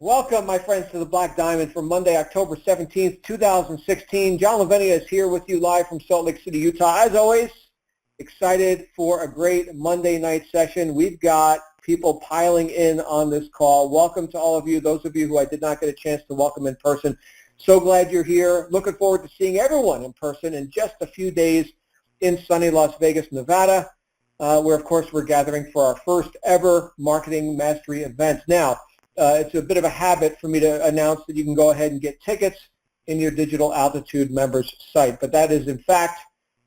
Welcome, my friends, to the Black Diamond for Monday, October 17th, 2016. John Lavenia is here with you live from Salt Lake City, Utah. As always, excited for a great Monday night session. We've got people piling in on this call. Welcome to all of you, those of you who I did not get a chance to welcome in person. So glad you're here. Looking forward to seeing everyone in person in just a few days in sunny Las Vegas, Nevada, where, of course, we're gathering for our first ever Marketing Mastery event. Now, it's a bit of a habit for me to announce that you can go ahead and get tickets in your Digital Altitude members site, but that is in fact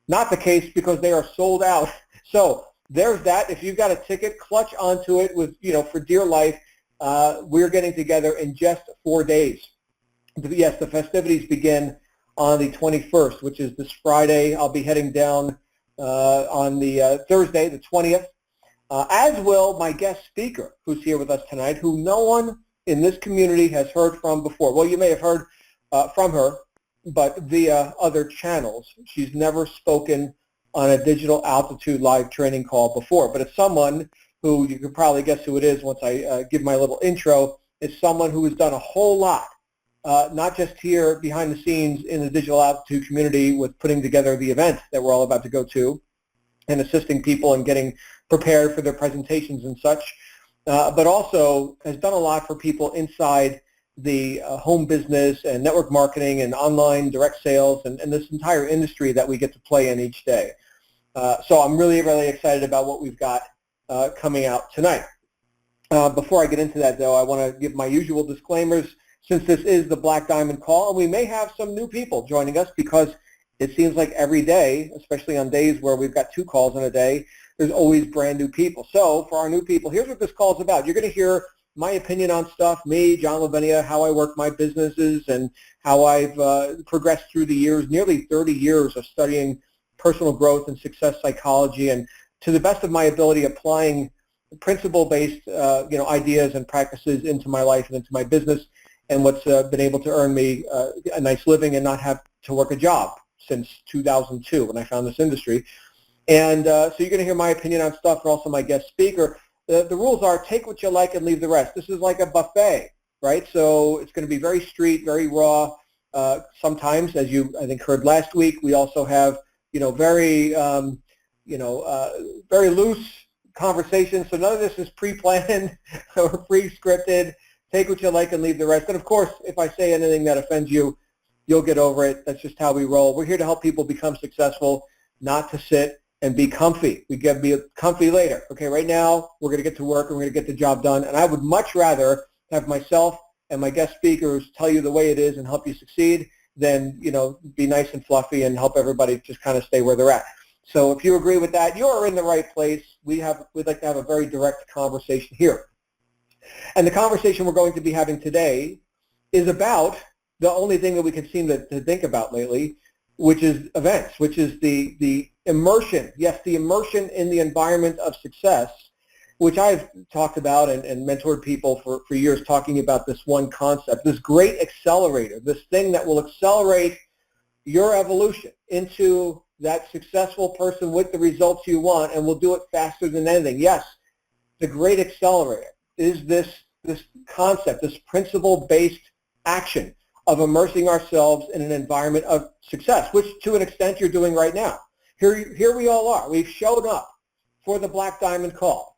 not the case because they are sold out. So there's that. If you've got a ticket, clutch onto it with, for dear life. We're getting together in just 4 days. Yes, the festivities begin on the 21st, which is this Friday. I'll be heading down on the Thursday, the 20th. As will my guest speaker, who's here with us tonight, who no one in this community has heard from before. Well, you may have heard from her, but via other channels. She's never spoken on a Digital Altitude live training call before, but it's someone who, you can probably guess who it is once I give my little intro. It's someone who has done a whole lot, not just here behind the scenes in the Digital Altitude community with putting together the event that we're all about to go to and assisting people and getting prepared for their presentations and such, but also has done a lot for people inside the home business and network marketing and online direct sales and this entire industry that we get to play in each day. So I'm really, really excited about what we've got coming out tonight. Before I get into that, though, I want to give my usual disclaimers since this is the Black Diamond call, and we may have some new people joining us because it seems like every day, especially on days where we've got 2 calls in a day, there's always brand new people. So for our new people, here's what this call is about. You're going to hear my opinion on stuff, me, John Lavenia, how I work my businesses and how I've progressed through the years, nearly 30 years of studying personal growth and success psychology, and to the best of my ability applying principle-based ideas and practices into my life and into my business, and what's been able to earn me a nice living and not have to work a job since 2002 when I found this industry. And so you're going to hear my opinion on stuff and also my guest speaker. The rules are take what you like and leave the rest. This is like a buffet, right? So it's going to be very street, very raw. Sometimes, as you, I think, heard last week, we also have, very loose conversations. So none of this is pre-planned or pre-scripted. Take what you like and leave the rest. And of course, if I say anything that offends you, you'll get over it. That's just how we roll. We're here to help people become successful, not to sit and be comfy. We can be comfy later. Okay, right now, we're going to get to work and we're going to get the job done. And I would much rather have myself and my guest speakers tell you the way it is and help you succeed than, be nice and fluffy and help everybody just kind of stay where they're at. So if you agree with that, you're in the right place. We'd like to have a very direct conversation here. And the conversation we're going to be having today is about the only thing that we can seem to think about lately, which is events, which is the immersion, yes, the immersion in the environment of success, which I've talked about and mentored people for years talking about this one concept, this great accelerator, this thing that will accelerate your evolution into that successful person with the results you want and will do it faster than anything. Yes, the great accelerator is this concept, this principle-based action of immersing ourselves in an environment of success, which to an extent you're doing right now. Here we all are. We've showed up for the Black Diamond call,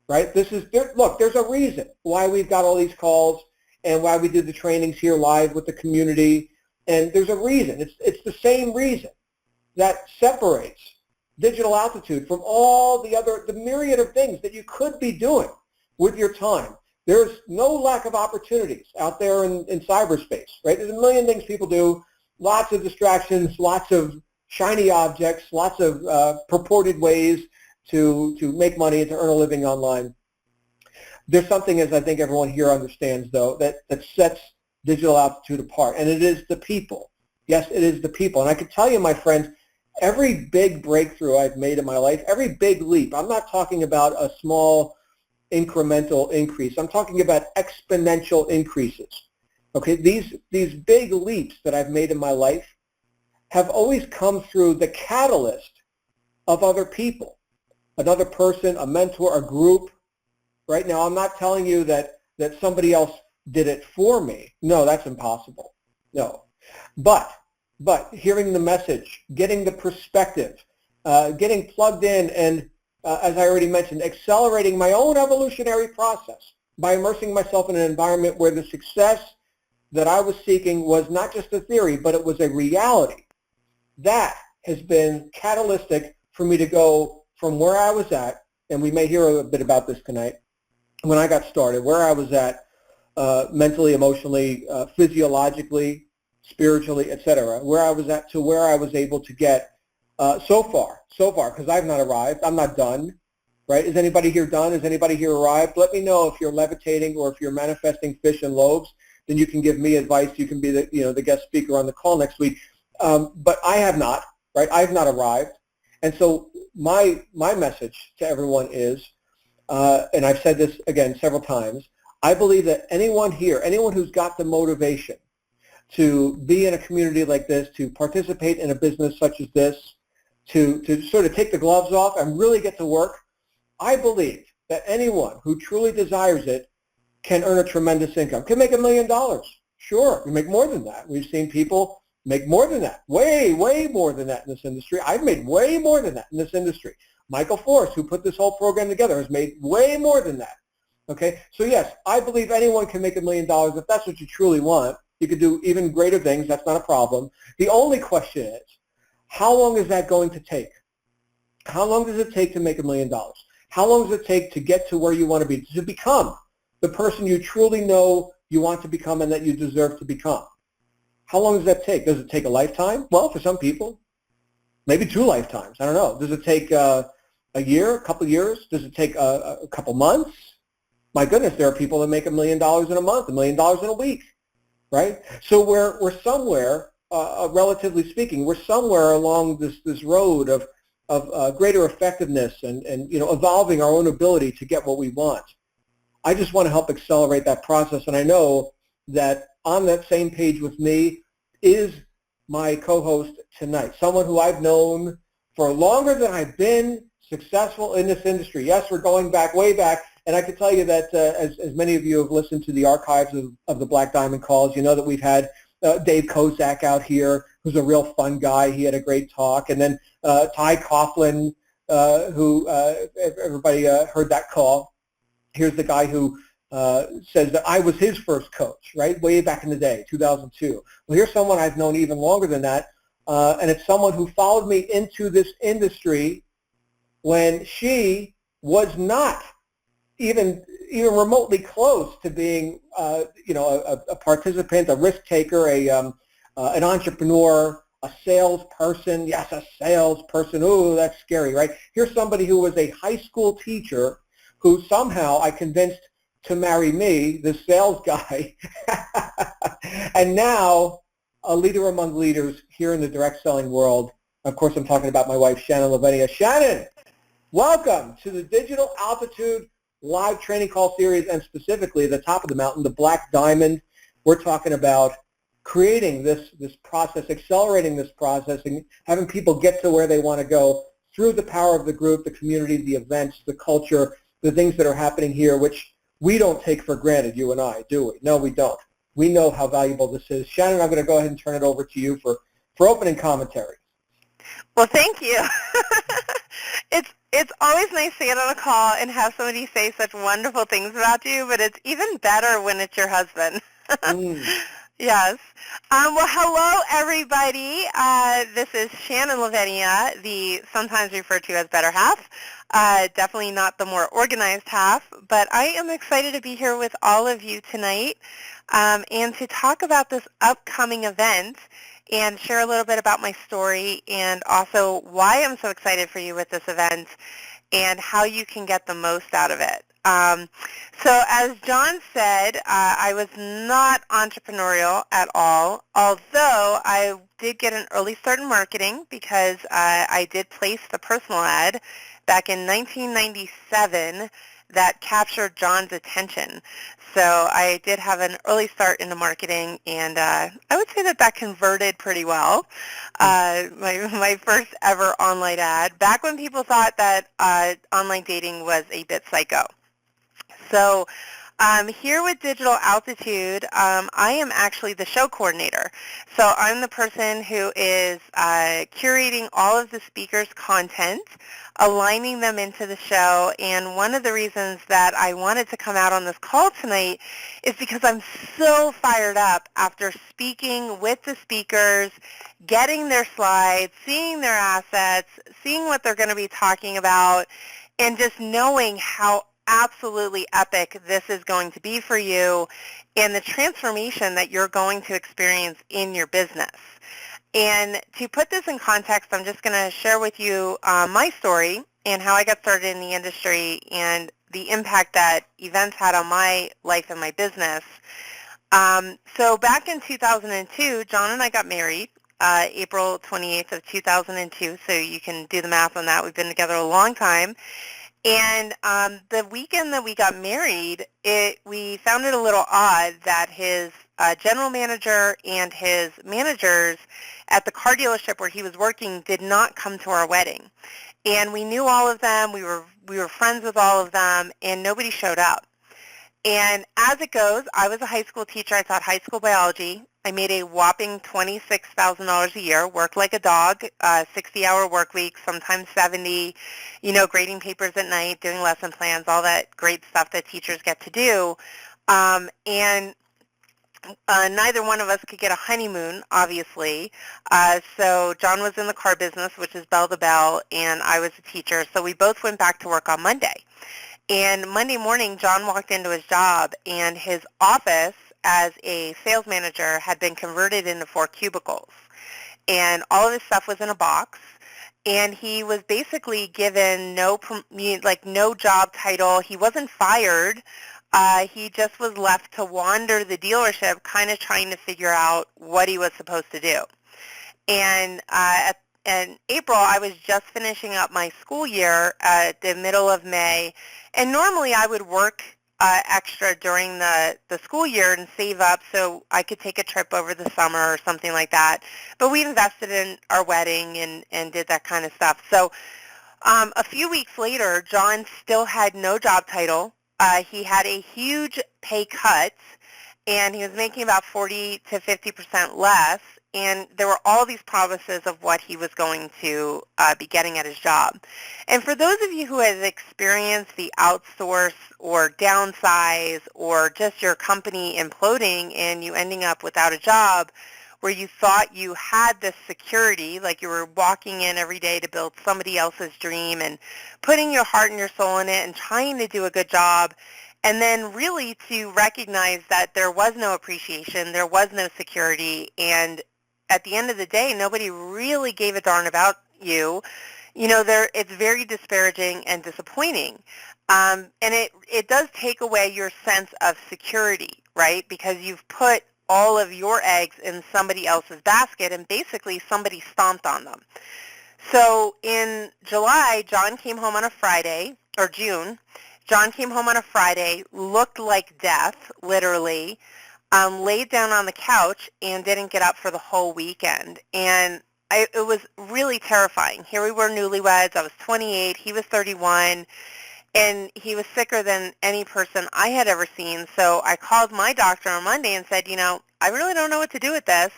right? Look, there's a reason why we've got all these calls and why we do the trainings here live with the community, and there's a reason. It's the same reason that separates Digital Altitude from all the myriad of things that you could be doing with your time. There's no lack of opportunities out there in cyberspace, right? There's a million things people do, lots of distractions, lots of shiny objects, lots of purported ways to make money and to earn a living online. There's something, as I think everyone here understands, though, that sets Digital Altitude apart, and it is the people. Yes, it is the people. And I can tell you, my friends, every big breakthrough I've made in my life, every big leap, I'm not talking about a small incremental increase. I'm talking about exponential increases. Okay, these big leaps that I've made in my life have always come through the catalyst of other people, another person, a mentor, a group. Right now, I'm not telling you that somebody else did it for me. No, that's impossible. No. But hearing the message, getting the perspective, getting plugged in, and as I already mentioned, accelerating my own evolutionary process by immersing myself in an environment where the success that I was seeking was not just a theory, but it was a reality. That has been catalytic for me to go from where I was at, and we may hear a bit about this tonight, when I got started, where I was at mentally, emotionally, physiologically, spiritually, etc., where I was at to where I was able to get so far, because I've not arrived. I'm not done, right? Is anybody here done? Is anybody here arrived? Let me know if you're levitating or if you're manifesting fish and loaves. Then you can give me advice. You can be the guest speaker on the call next week. But I have not, right? I have not arrived. And so my message to everyone is, and I've said this again several times, I believe that anyone here, anyone who's got the motivation to be in a community like this, to participate in a business such as this, to sort of take the gloves off and really get to work, I believe that anyone who truly desires it can earn a tremendous income, can make $1 million. Sure, you make more than that. We've seen people make more than that, way more than that in this industry. I've made way more than that in this industry. Michael Force, who put this whole program together, has made way more than that. Okay, so yes, I believe anyone can make $1 million if that's what you truly want. You could do even greater things. That's not a problem. The only question is, how long is that going to take? How long does it take to make $1 million? How long does it take to get to where you want to be, to become the person you truly know you want to become and that you deserve to become? How long does that take? Does it take a lifetime? Well, for some people, maybe 2 lifetimes. I don't know. Does it take a year, a couple years? Does it take a couple months? My goodness, there are people that make $1 million in a month, $1 million in a week, right? So we're somewhere, relatively speaking, we're somewhere along this road of greater effectiveness and evolving our own ability to get what we want. I just want to help accelerate that process, and I know that on that same page with me is my co-host tonight, someone who I've known for longer than I've been successful in this industry. Yes, we're going back, way back, and I can tell you that as many of you have listened to the archives of the Black Diamond calls, you know that we've had Dave Kozak out here, who's a real fun guy. He had a great talk. And then Ty Coughlin, who everybody heard that call. Here's the guy who says that I was his first coach, right, way back in the day, 2002. Well, here's someone I've known even longer than that, and it's someone who followed me into this industry when she was not even remotely close to being, a participant, a risk taker, an entrepreneur, a salesperson. Yes, a salesperson. Ooh, that's scary, right? Here's somebody who was a high school teacher who somehow I convinced to marry me, the sales guy, and now a leader among leaders here in the direct selling world. Of course, I'm talking about my wife, Shannon Lavenia. Shannon, welcome to the Digital Altitude live training call series, and specifically the top of the mountain, the Black Diamond. We're talking about creating this process, accelerating this process, and having people get to where they want to go through the power of the group, the community, the events, the culture, the things that are happening here, which we don't take for granted, you and I, do we? No, we don't. We know how valuable this is. Shannon, I'm going to go ahead and turn it over to you for opening commentary. Well, thank you. It's always nice to get on a call and have somebody say such wonderful things about you, but it's even better when it's your husband. Yes. Well, hello, everybody. This is Shannon Lavenia, the sometimes referred to as better half. Definitely not the more organized half, but I am excited to be here with all of you tonight and to talk about this upcoming event and share a little bit about my story and also why I'm so excited for you with this event and how you can get the most out of it. So as John said, I was not entrepreneurial at all, although I did get an early start in marketing because I did place the personal ad back in 1997 that captured John's attention. So I did have an early start into marketing, and I would say that converted pretty well. My first ever online ad, back when people thought that online dating was a bit psycho. So Here with Digital Altitude, I am actually the show coordinator. So I'm the person who is curating all of the speakers' content, aligning them into the show, and one of the reasons that I wanted to come out on this call tonight is because I'm so fired up after speaking with the speakers, getting their slides, seeing their assets, seeing what they're going to be talking about, and just knowing how absolutely epic this is going to be for you and the transformation that you're going to experience in your business. And to put this in context, I'm just going to share with you my story and how I got started in the industry and the impact that events had on my life and my business. So back in 2002, John and I got married, April 28th of 2002, so you can do the math on that. We've been together a long time. And the weekend that we got married, we found it a little odd that his general manager and his managers at the car dealership where he was working did not come to our wedding. And we knew all of them. We were friends with all of them, and nobody showed up. And as it goes, I was a high school teacher. I taught high school biology. I made a whopping $26,000 a year, worked like a dog, 60-hour work week, sometimes 70, grading papers at night, doing lesson plans, all that great stuff that teachers get to do. And neither one of us could get a honeymoon, obviously. So John was in the car business, which is bell to bell, and I was a teacher. So we both went back to work on Monday. And Monday morning, John walked into his job, and his office as a sales manager had been converted into 4 cubicles. And all of his stuff was in a box, and he was basically given no job title. He wasn't fired. He just was left to wander the dealership, kind of trying to figure out what he was supposed to do. And in April, I was just finishing up my school year at the middle of May, and normally I would work extra during the school year and save up so I could take a trip over the summer or something like that. But we invested in our wedding and did that kind of stuff. So a few weeks later, John still had no job title. He had a huge pay cut, and he was making about 40 to 50% less. And there were all these promises of what he was going to be getting at his job. And for those of you who have experienced the outsource or downsize or just your company imploding and you ending up without a job where you thought you had this security, like you were walking in every day to build somebody else's dream and putting your heart and your soul in it and trying to do a good job, and then really to recognize that there was no appreciation, there was no security, and at the end of the day, nobody really gave a darn about you. It's very disparaging and disappointing. And it does take away your sense of security, right? Because you've put all of your eggs in somebody else's basket, and basically somebody stomped on them. So in July, John came home on a Friday, or June. John came home on a Friday, looked like death, literally, laid down on the couch and didn't get up for the whole weekend. And it was really terrifying. Here we were newlyweds. I was 28. He was 31. And he was sicker than any person I had ever seen. So I called my doctor on Monday and said, I really don't know what to do with this.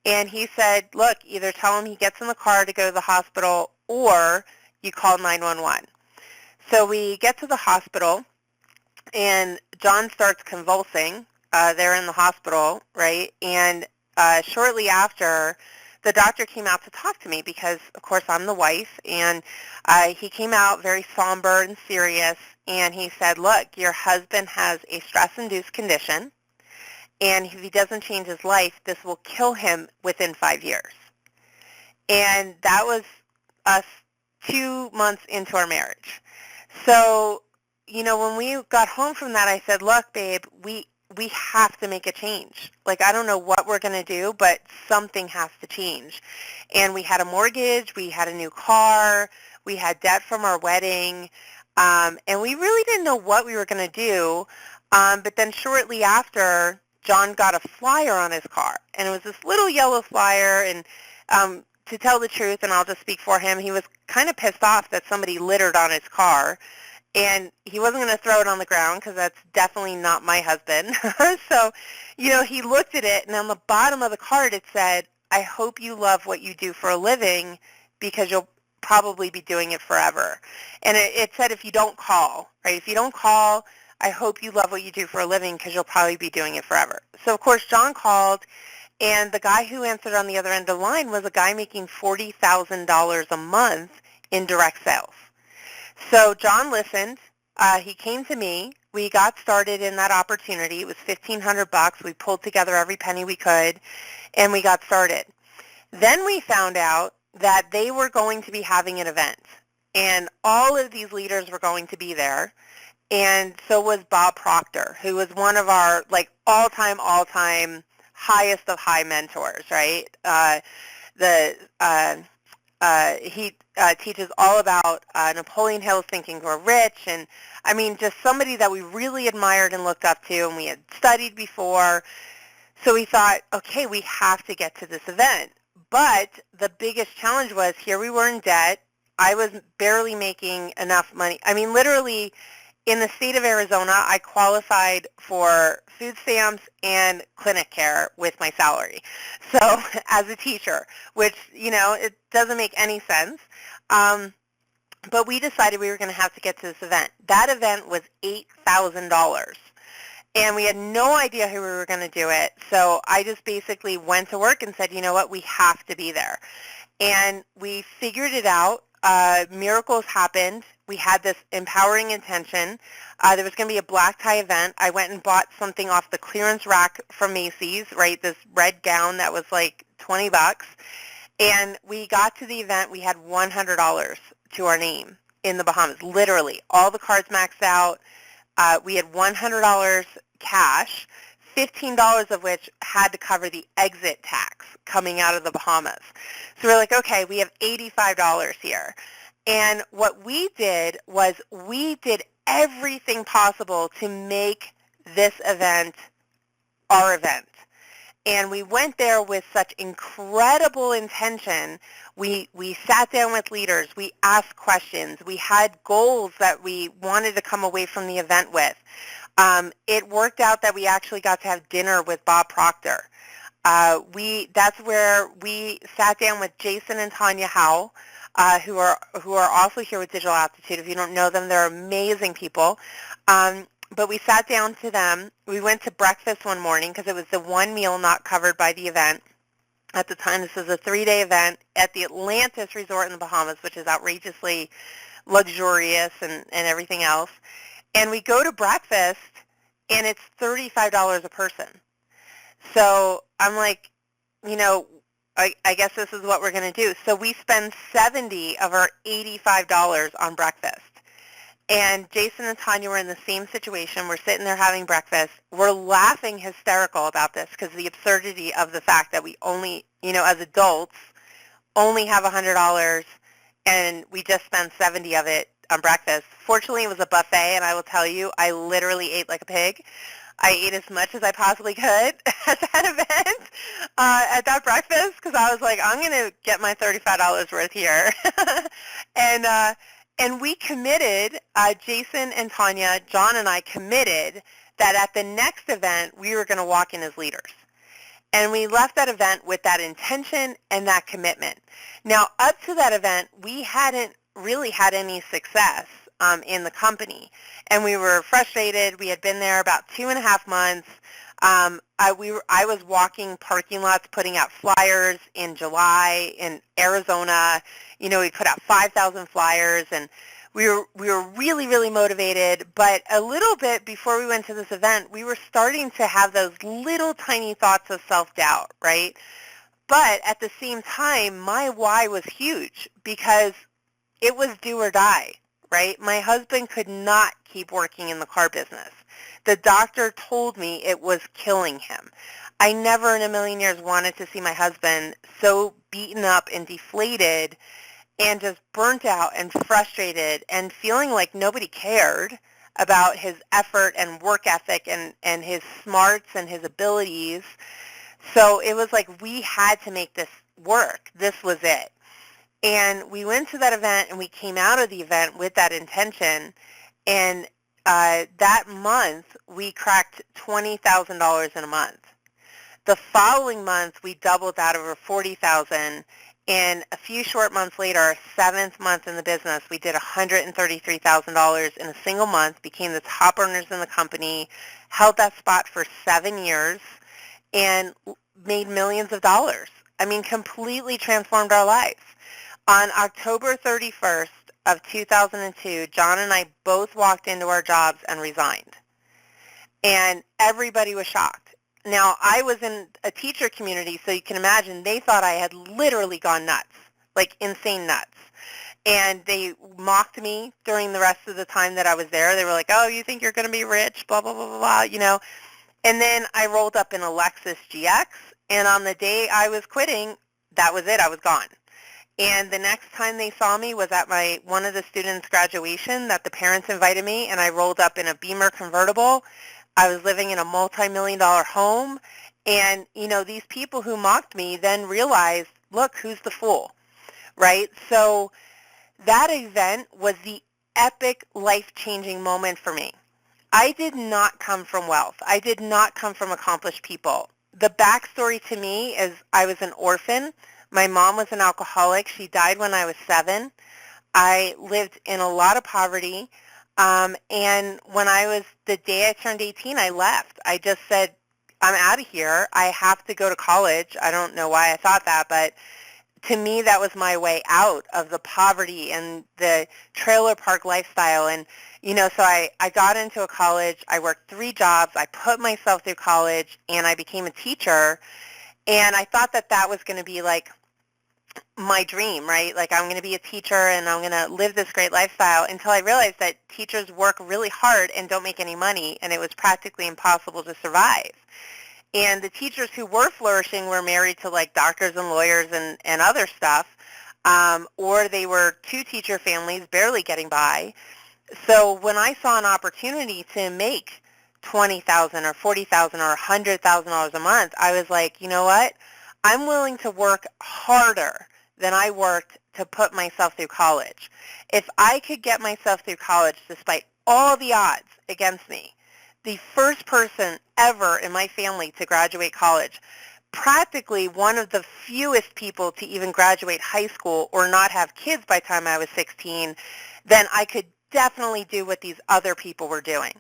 And he said, look, either tell him he gets in the car to go to the hospital or you call 911. So we get to the hospital, and John starts convulsing. They're in the hospital, right? And shortly after, the doctor came out to talk to me because, of course, I'm the wife. And he came out very somber and serious, and he said, look, your husband has a stress-induced condition, and if he doesn't change his life, this will kill him within 5 years. And that was us 2 months into our marriage. So, when we got home from that, I said, look, babe, we have to make a change. Like, I don't know what we're going to do, but something has to change. And we had a mortgage, we had a new car, we had debt from our wedding, and we really didn't know what we were going to do. But then shortly after, John got a flyer on his car, and it was this little yellow flyer, and to tell the truth, and I'll just speak for him, he was kind of pissed off that somebody littered on his car. And he wasn't going to throw it on the ground because that's definitely not my husband. So, he looked at it, and on the bottom of the card it said, I hope you love what you do for a living because you'll probably be doing it forever. And it said if you don't call, right? If you don't call, I hope you love what you do for a living because you'll probably be doing it forever. So, of course, John called, and the guy who answered on the other end of the line was a guy making $40,000 a month in direct sales. So John listened. He came to me. We got started in that opportunity. It was $1,500. We pulled together every penny we could, and we got started. Then we found out that they were going to be having an event, and all of these leaders were going to be there, and so was Bob Proctor, who was one of our all-time highest of high mentors, right? He teaches all about Napoleon Hill's Think and Grow Rich, and I mean, just somebody that we really admired and looked up to, and we had studied before. So we thought, okay, we have to get to this event. But the biggest challenge was here we were in debt. I was barely making enough money. I mean, literally, in the state of Arizona, I qualified for food stamps and clinic care with my salary. So as a teacher, which, it doesn't make any sense. But we decided we were going to have to get to this event. That event was $8,000. And we had no idea how we were going to do it. So I just basically went to work and said, you know what, we have to be there. And we figured it out. Miracles happened. We had this empowering intention. There was going to be a black tie event. I went and bought something off the clearance rack from Macy's, right, this red gown that was like $20. And we got to the event. We had $100 to our name in the Bahamas, literally. All the cards maxed out. We had $100 cash, $15 of which had to cover the exit tax coming out of the Bahamas. So we're like, okay, we have $85 here. And what we did was we did everything possible to make this event our event. And we went there with such incredible intention. We sat down with leaders. We asked questions. We had goals that we wanted to come away from the event with. It worked out that we actually got to have dinner with Bob Proctor. That's where we sat down with Jason and Tanya Howell, who are also here with Digital Aptitude. If you don't know them, they're amazing people. But we sat down to them. We went to breakfast one morning because it was the one meal not covered by the event. At the time, this was a 3-day event at the Atlantis Resort in the Bahamas, which is outrageously luxurious and everything else. And we go to breakfast, and it's $35 a person. So I'm like, I guess this is what we're going to do. So we spend $70 of our $85 on breakfast. And Jason and Tanya were in the same situation. We're sitting there having breakfast. We're laughing hysterical about this because the absurdity of the fact that we only, as adults, only have $100 and we just spend 70 of it on breakfast. Fortunately, it was a buffet, and I will tell you, I literally ate like a pig. I ate as much as I possibly could at that event, at that breakfast, because I was like, I'm going to get my $35 worth here. And we committed, Jason and Tanya, John and I committed that at the next event, we were going to walk in as leaders. And we left that event with that intention and that commitment. Now, up to that event, we hadn't really had any success in the company. And we were frustrated. We had been there about 2.5 months. I was walking parking lots, putting out flyers in July in Arizona. We put out 5,000 flyers, and we were really, really motivated. But a little bit before we went to this event, we were starting to have those little tiny thoughts of self-doubt, right? But at the same time, my why was huge because it was do or die, right? My husband could not keep working in the car business. The doctor told me it was killing him. I never in a million years wanted to see my husband so beaten up and deflated and just burnt out and frustrated and feeling like nobody cared about his effort and work ethic and his smarts and his abilities. So it was like we had to make this work. This was it. And we went to that event, and we came out of the event with that intention. And that month, we cracked $20,000 in a month. The following month, we doubled that over $40,000. And a few short months later, our seventh month in the business, we did $133,000 in a single month, became the top earners in the company, held that spot for 7 years, and made millions of dollars. I mean, completely transformed our lives. On October 31st of 2002, John and I both walked into our jobs and resigned. And everybody was shocked. Now, I was in a teacher community, so you can imagine they thought I had literally gone nuts, like insane nuts. And they mocked me during the rest of the time that I was there. They were like, oh, you think you're going to be rich, blah, blah, blah, blah, blah, you know. And then I rolled up in a Lexus GX, and on the day I was quitting, that was it. I was gone. And the next time they saw me was at one of the students' graduation that the parents invited me, and I rolled up in a Beamer convertible. I was living in a multi-million-dollar home, and, you know, these people who mocked me then realized, look, who's the fool, right? So that event was the epic life-changing moment for me. I did not come from wealth. I did not come from accomplished people. The backstory to me is I was an orphan. My mom was an alcoholic. She died when I was 7. I lived in a lot of poverty. And when the day I turned 18, I left. I just said, I'm out of here. I have to go to college. I don't know why I thought that, but to me, that was my way out of the poverty and the trailer park lifestyle. And, you know, so I got into a college. I worked 3 jobs. I put myself through college, and I became a teacher. And I thought that that was going to be like my dream, right? Like, I'm going to be a teacher and I'm going to live this great lifestyle, until I realized that teachers work really hard and don't make any money, and it was practically impossible to survive. And the teachers who were flourishing were married to like doctors and lawyers and other stuff, or they were 2-teacher families barely getting by. So when I saw an opportunity to make $20,000 or $40,000 or $100,000 a month, I was like, you know what? I'm willing to work harder than I worked to put myself through college. If I could get myself through college despite all the odds against me, the first person ever in my family to graduate college, practically one of the fewest people to even graduate high school or not have kids by the time I was 16, then I could definitely do what these other people were doing.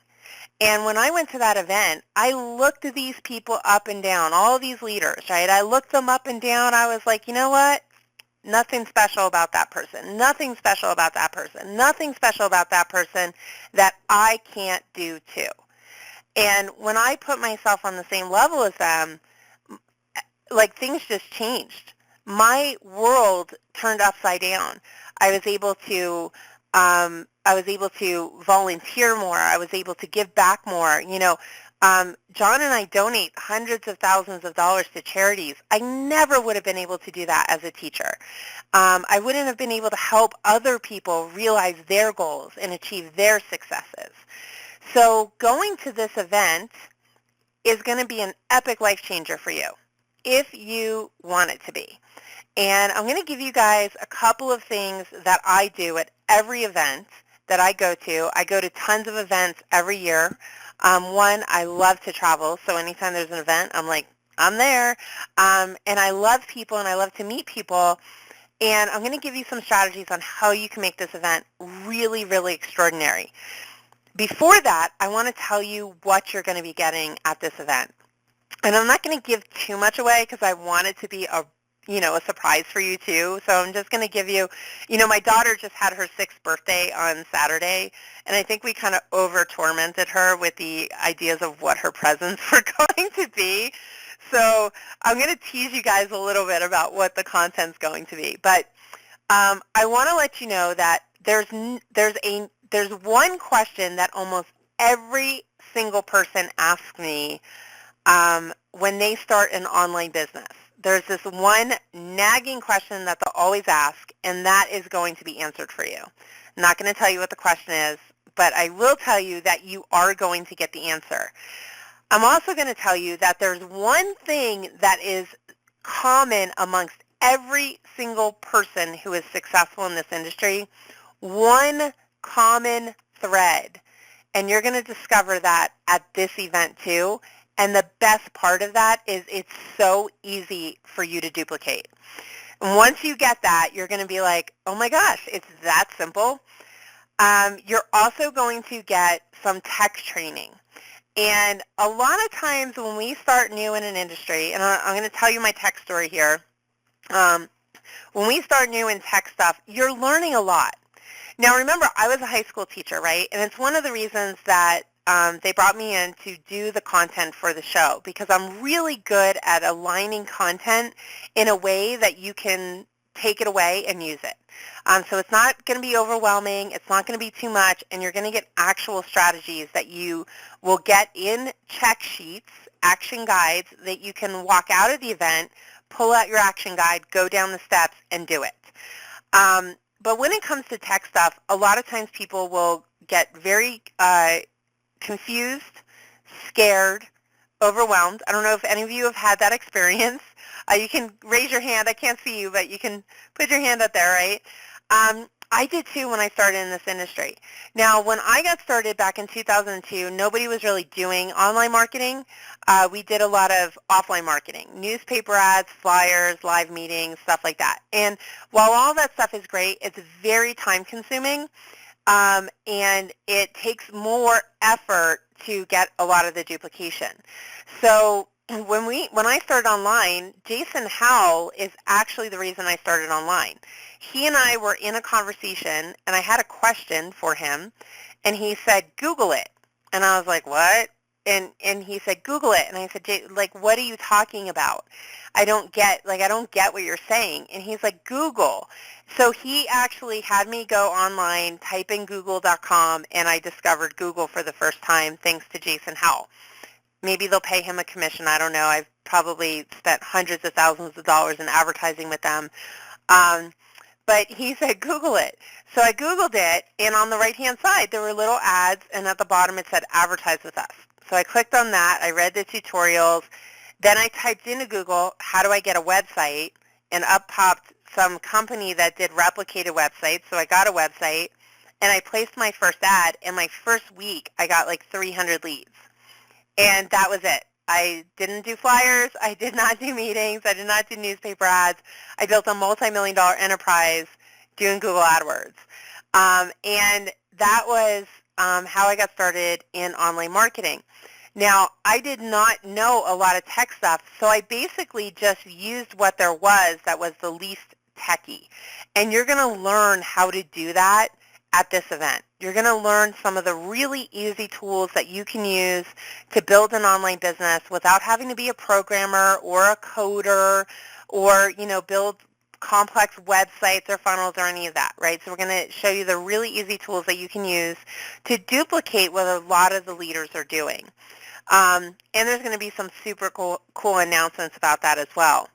And when I went to that event, I looked at these people up and down, all these leaders, right? I looked them up and down. I was like, you know what? Nothing special about that person. Nothing special about that person. Nothing special about that person that I can't do too. And when I put myself on the same level as them, like, things just changed. My world turned upside down. I was able to volunteer more. I was able to give back more. You know, John and I donate hundreds of thousands of dollars to charities. I never would have been able to do that as a teacher. I wouldn't have been able to help other people realize their goals and achieve their successes. So going to this event is going to be an epic life changer for you if you want it to be. And I'm going to give you guys a couple of things that I do at every event that I go to. I go to tons of events every year. One, I love to travel, so anytime there's an event, I'm like, I'm there. And I love people, and I love to meet people. And I'm going to give you some strategies on how you can make this event really, really extraordinary. Before that, I want to tell you what you're going to be getting at this event. And I'm not going to give too much away because I want it to be a surprise for you too. So I'm just going to give you, my daughter just had her 6th birthday on Saturday, and I think we kind of over-tormented her with the ideas of what her presents were going to be. So I'm going to tease you guys a little bit about what the content's going to be. But I want to let you know that there's one question that almost every single person asks me when they start an online business. There's this one nagging question that they'll always ask, and that is going to be answered for you. I'm not going to tell you what the question is, but I will tell you that you are going to get the answer. I'm also going to tell you that there's one thing that is common amongst every single person who is successful in this industry, one common thread, and you're going to discover that at this event too. And the best part of that is it's so easy for you to duplicate. And once you get that, you're going to be like, oh my gosh, it's that simple. You're also going to get some tech training. And a lot of times when we start new in an industry, and I'm going to tell you my tech story here, when we start new in tech stuff, you're learning a lot. Now remember, I was a high school teacher, right? And it's one of the reasons that they brought me in to do the content for the show, because I'm really good at aligning content in a way that you can take it away and use it. So it's not going to be overwhelming, it's not going to be too much, and you're going to get actual strategies that you will get in check sheets, action guides, that you can walk out of the event, pull out your action guide, go down the steps, and do it. But when it comes to tech stuff, a lot of times people will get very confused, scared, overwhelmed. I don't know if any of you have had that experience. You can raise your hand. I can't see you, but you can put your hand up there, right? I did too when I started in this industry. Now, when I got started back in 2002, nobody was really doing online marketing. We did a lot of offline marketing, newspaper ads, flyers, live meetings, stuff like that. And while all that stuff is great, it's very time-consuming, and it takes more effort to get a lot of the duplication. So when I started online, Jason Howell is actually the reason I started online. He and I were in a conversation, and I had a question for him, and he said, Google it. And I was like, what? And he said, Google it. And I said, like, what are you talking about? I don't get what you're saying. And he's like, Google. So he actually had me go online, type in google.com, and I discovered Google for the first time thanks to Jason Howell. Maybe they'll pay him a commission. I don't know. I've probably spent hundreds of thousands of dollars in advertising with them. But he said, Google it. So I Googled it, and on the right-hand side, there were little ads, and at the bottom it said, advertise with us. So I clicked on that. I read the tutorials. Then I typed into Google, how do I get a website? And up popped some company that did replicated websites. So I got a website, and I placed my first ad. And my first week, I got like 300 leads. And that was it. I didn't do flyers. I did not do meetings. I did not do newspaper ads. I built a multi-million-dollar enterprise doing Google AdWords. And that was how I got started in online marketing. Now, I did not know a lot of tech stuff, so I basically just used what there was that was the least techy. And you're going to learn how to do that at this event. You're going to learn some of the really easy tools that you can use to build an online business without having to be a programmer or a coder or, build complex websites or funnels or any of that, right? So we're going to show you the really easy tools that you can use to duplicate what a lot of the leaders are doing. And there's going to be some super cool announcements about that as well.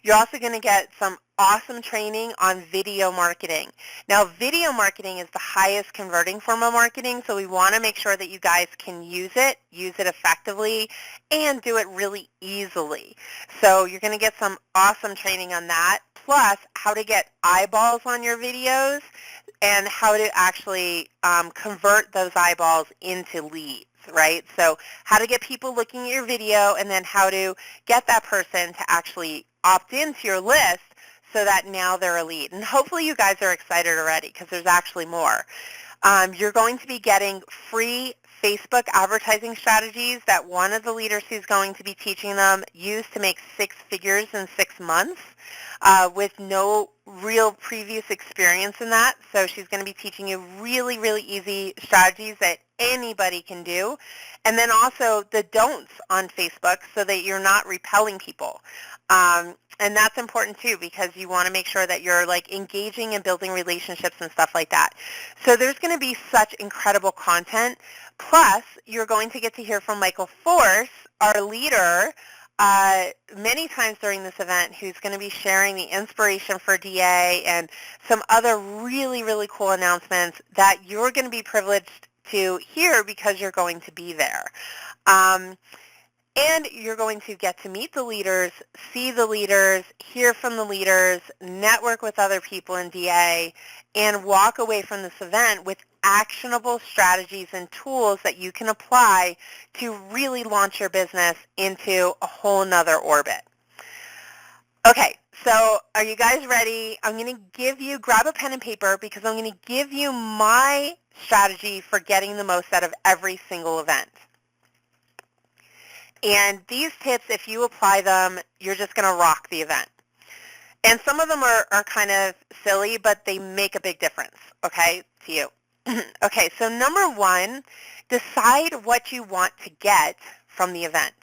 You're also going to get some awesome training on video marketing. Now, video marketing is the highest converting form of marketing, so we want to make sure that you guys can use it effectively, and do it really easily. So you're going to get some awesome training on that, plus how to get eyeballs on your videos and how to actually convert those eyeballs into leads. Right? So how to get people looking at your video, and then how to get that person to actually opt into your list so that now they're a lead. And hopefully you guys are excited already, because there's actually more. You're going to be getting free Facebook advertising strategies that one of the leaders who's going to be teaching them used to make 6 figures in 6 months with no real previous experience in that. So she's going to be teaching you really, really easy strategies that anybody can do. And then also the don'ts on Facebook so that you're not repelling people. And that's important too, because you want to make sure that you're like engaging and building relationships and stuff like that. So there's going to be such incredible content. Plus, you're going to get to hear from Michael Force, our leader, many times during this event, who's going to be sharing the inspiration for DA and some other really, really cool announcements that you're going to be privileged to hear because you're going to be there. And you're going to get to meet the leaders, see the leaders, hear from the leaders, network with other people in DA, and walk away from this event with actionable strategies and tools that you can apply to really launch your business into a whole nother orbit. Okay, so are you guys ready? I'm going to give you, grab a pen and paper, because I'm going to give you my strategy for getting the most out of every single event. And these tips, if you apply them, you're just going to rock the event. And some of them are kind of silly, but they make a big difference, okay, to you. Okay, so number one, decide what you want to get from the event.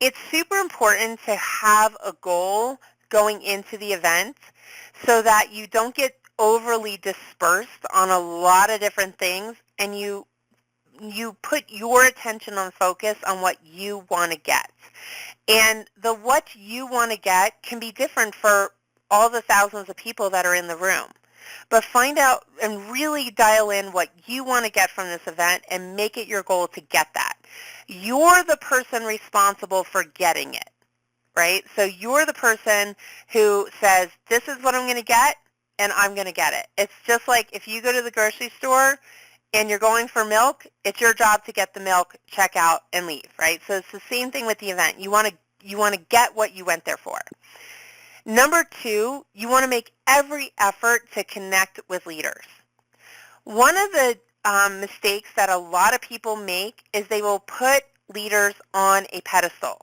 It's super important to have a goal going into the event so that you don't get overly dispersed on a lot of different things, and you put your attention on focus on what you want to get. And the what you want to get can be different for all the thousands of people that are in the room. But find out and really dial in what you want to get from this event and make it your goal to get that. You're the person responsible for getting it, right? So you're the person who says, this is what I'm going to get, and I'm going to get it. It's just like if you go to the grocery store and you're going for milk, it's your job to get the milk, check out, and leave, right? So it's the same thing with the event. You want to get what you went there for. Number two, you want to make every effort to connect with leaders. One of the mistakes that a lot of people make is they will put leaders on a pedestal.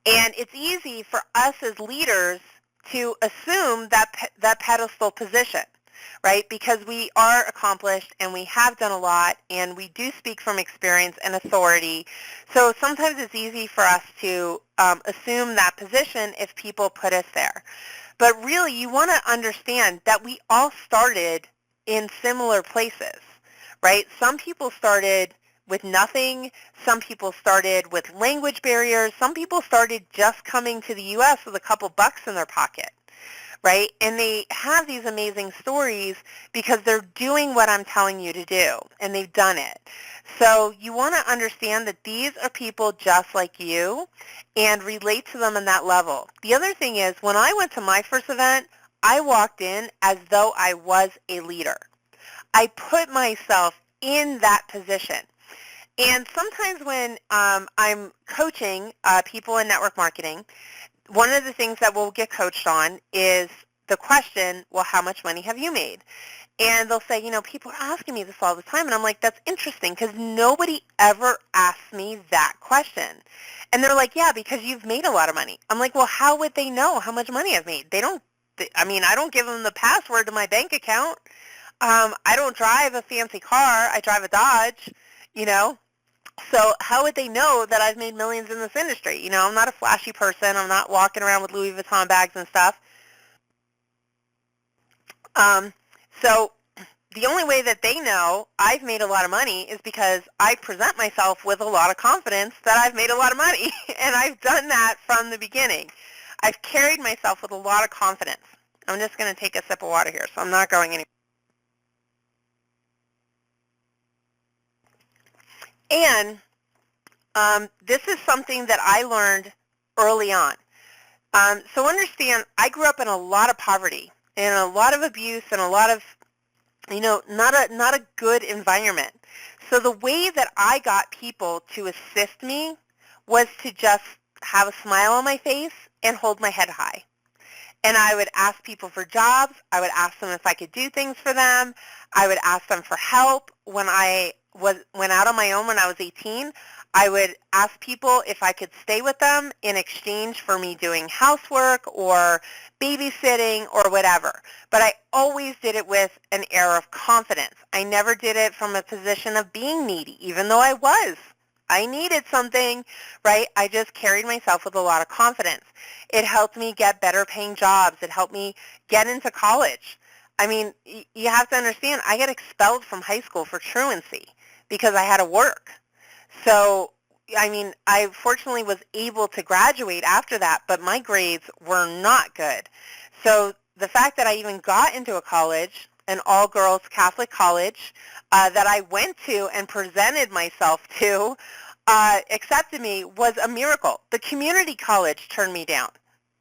And it's easy for us as leaders to assume that pedestal position, right? Because we are accomplished and we have done a lot and we do speak from experience and authority. So sometimes it's easy for us to assume that position if people put us there. But really, you want to understand that we all started in similar places, right? Some people started with nothing. Some people started with language barriers. Some people started just coming to the U.S. with a couple bucks in their pocket, right? And they have these amazing stories because they're doing what I'm telling you to do, and they've done it. So you want to understand that these are people just like you and relate to them on that level. The other thing is, when I went to my first event, I walked in as though I was a leader. I put myself in that position. And sometimes when I'm coaching people in network marketing, one of the things that we'll get coached on is the question, well, how much money have you made? And they'll say, people are asking me this all the time. And I'm like, that's interesting because nobody ever asks me that question. And they're like, yeah, because you've made a lot of money. I'm like, well, how would they know how much money I've made? I don't give them the password to my bank account. I don't drive a fancy car. I drive a Dodge, So how would they know that I've made millions in this industry? I'm not a flashy person. I'm not walking around with Louis Vuitton bags and stuff. So the only way that they know I've made a lot of money is because I present myself with a lot of confidence that I've made a lot of money. And I've done that from the beginning. I've carried myself with a lot of confidence. I'm just going to take a sip of water here, so I'm not going anywhere. And this is something that I learned early on. So understand, I grew up in a lot of poverty and a lot of abuse and a lot of, not a good environment. So the way that I got people to assist me was to just have a smile on my face and hold my head high. And I would ask people for jobs. I would ask them if I could do things for them. I would ask them for help. When I went out on my own when I was 18, I would ask people if I could stay with them in exchange for me doing housework or babysitting or whatever. But I always did it with an air of confidence. I never did it from a position of being needy, even though I was. I needed something, right? I just carried myself with a lot of confidence. It helped me get better paying jobs. It helped me get into college. I mean, you have to understand, I got expelled from high school for truancy because I had to work. So, I mean, I fortunately was able to graduate after that, but my grades were not good. So the fact that I even got into a college, an all-girls Catholic college, that I went to and presented myself to, accepted me was a miracle. The community college turned me down.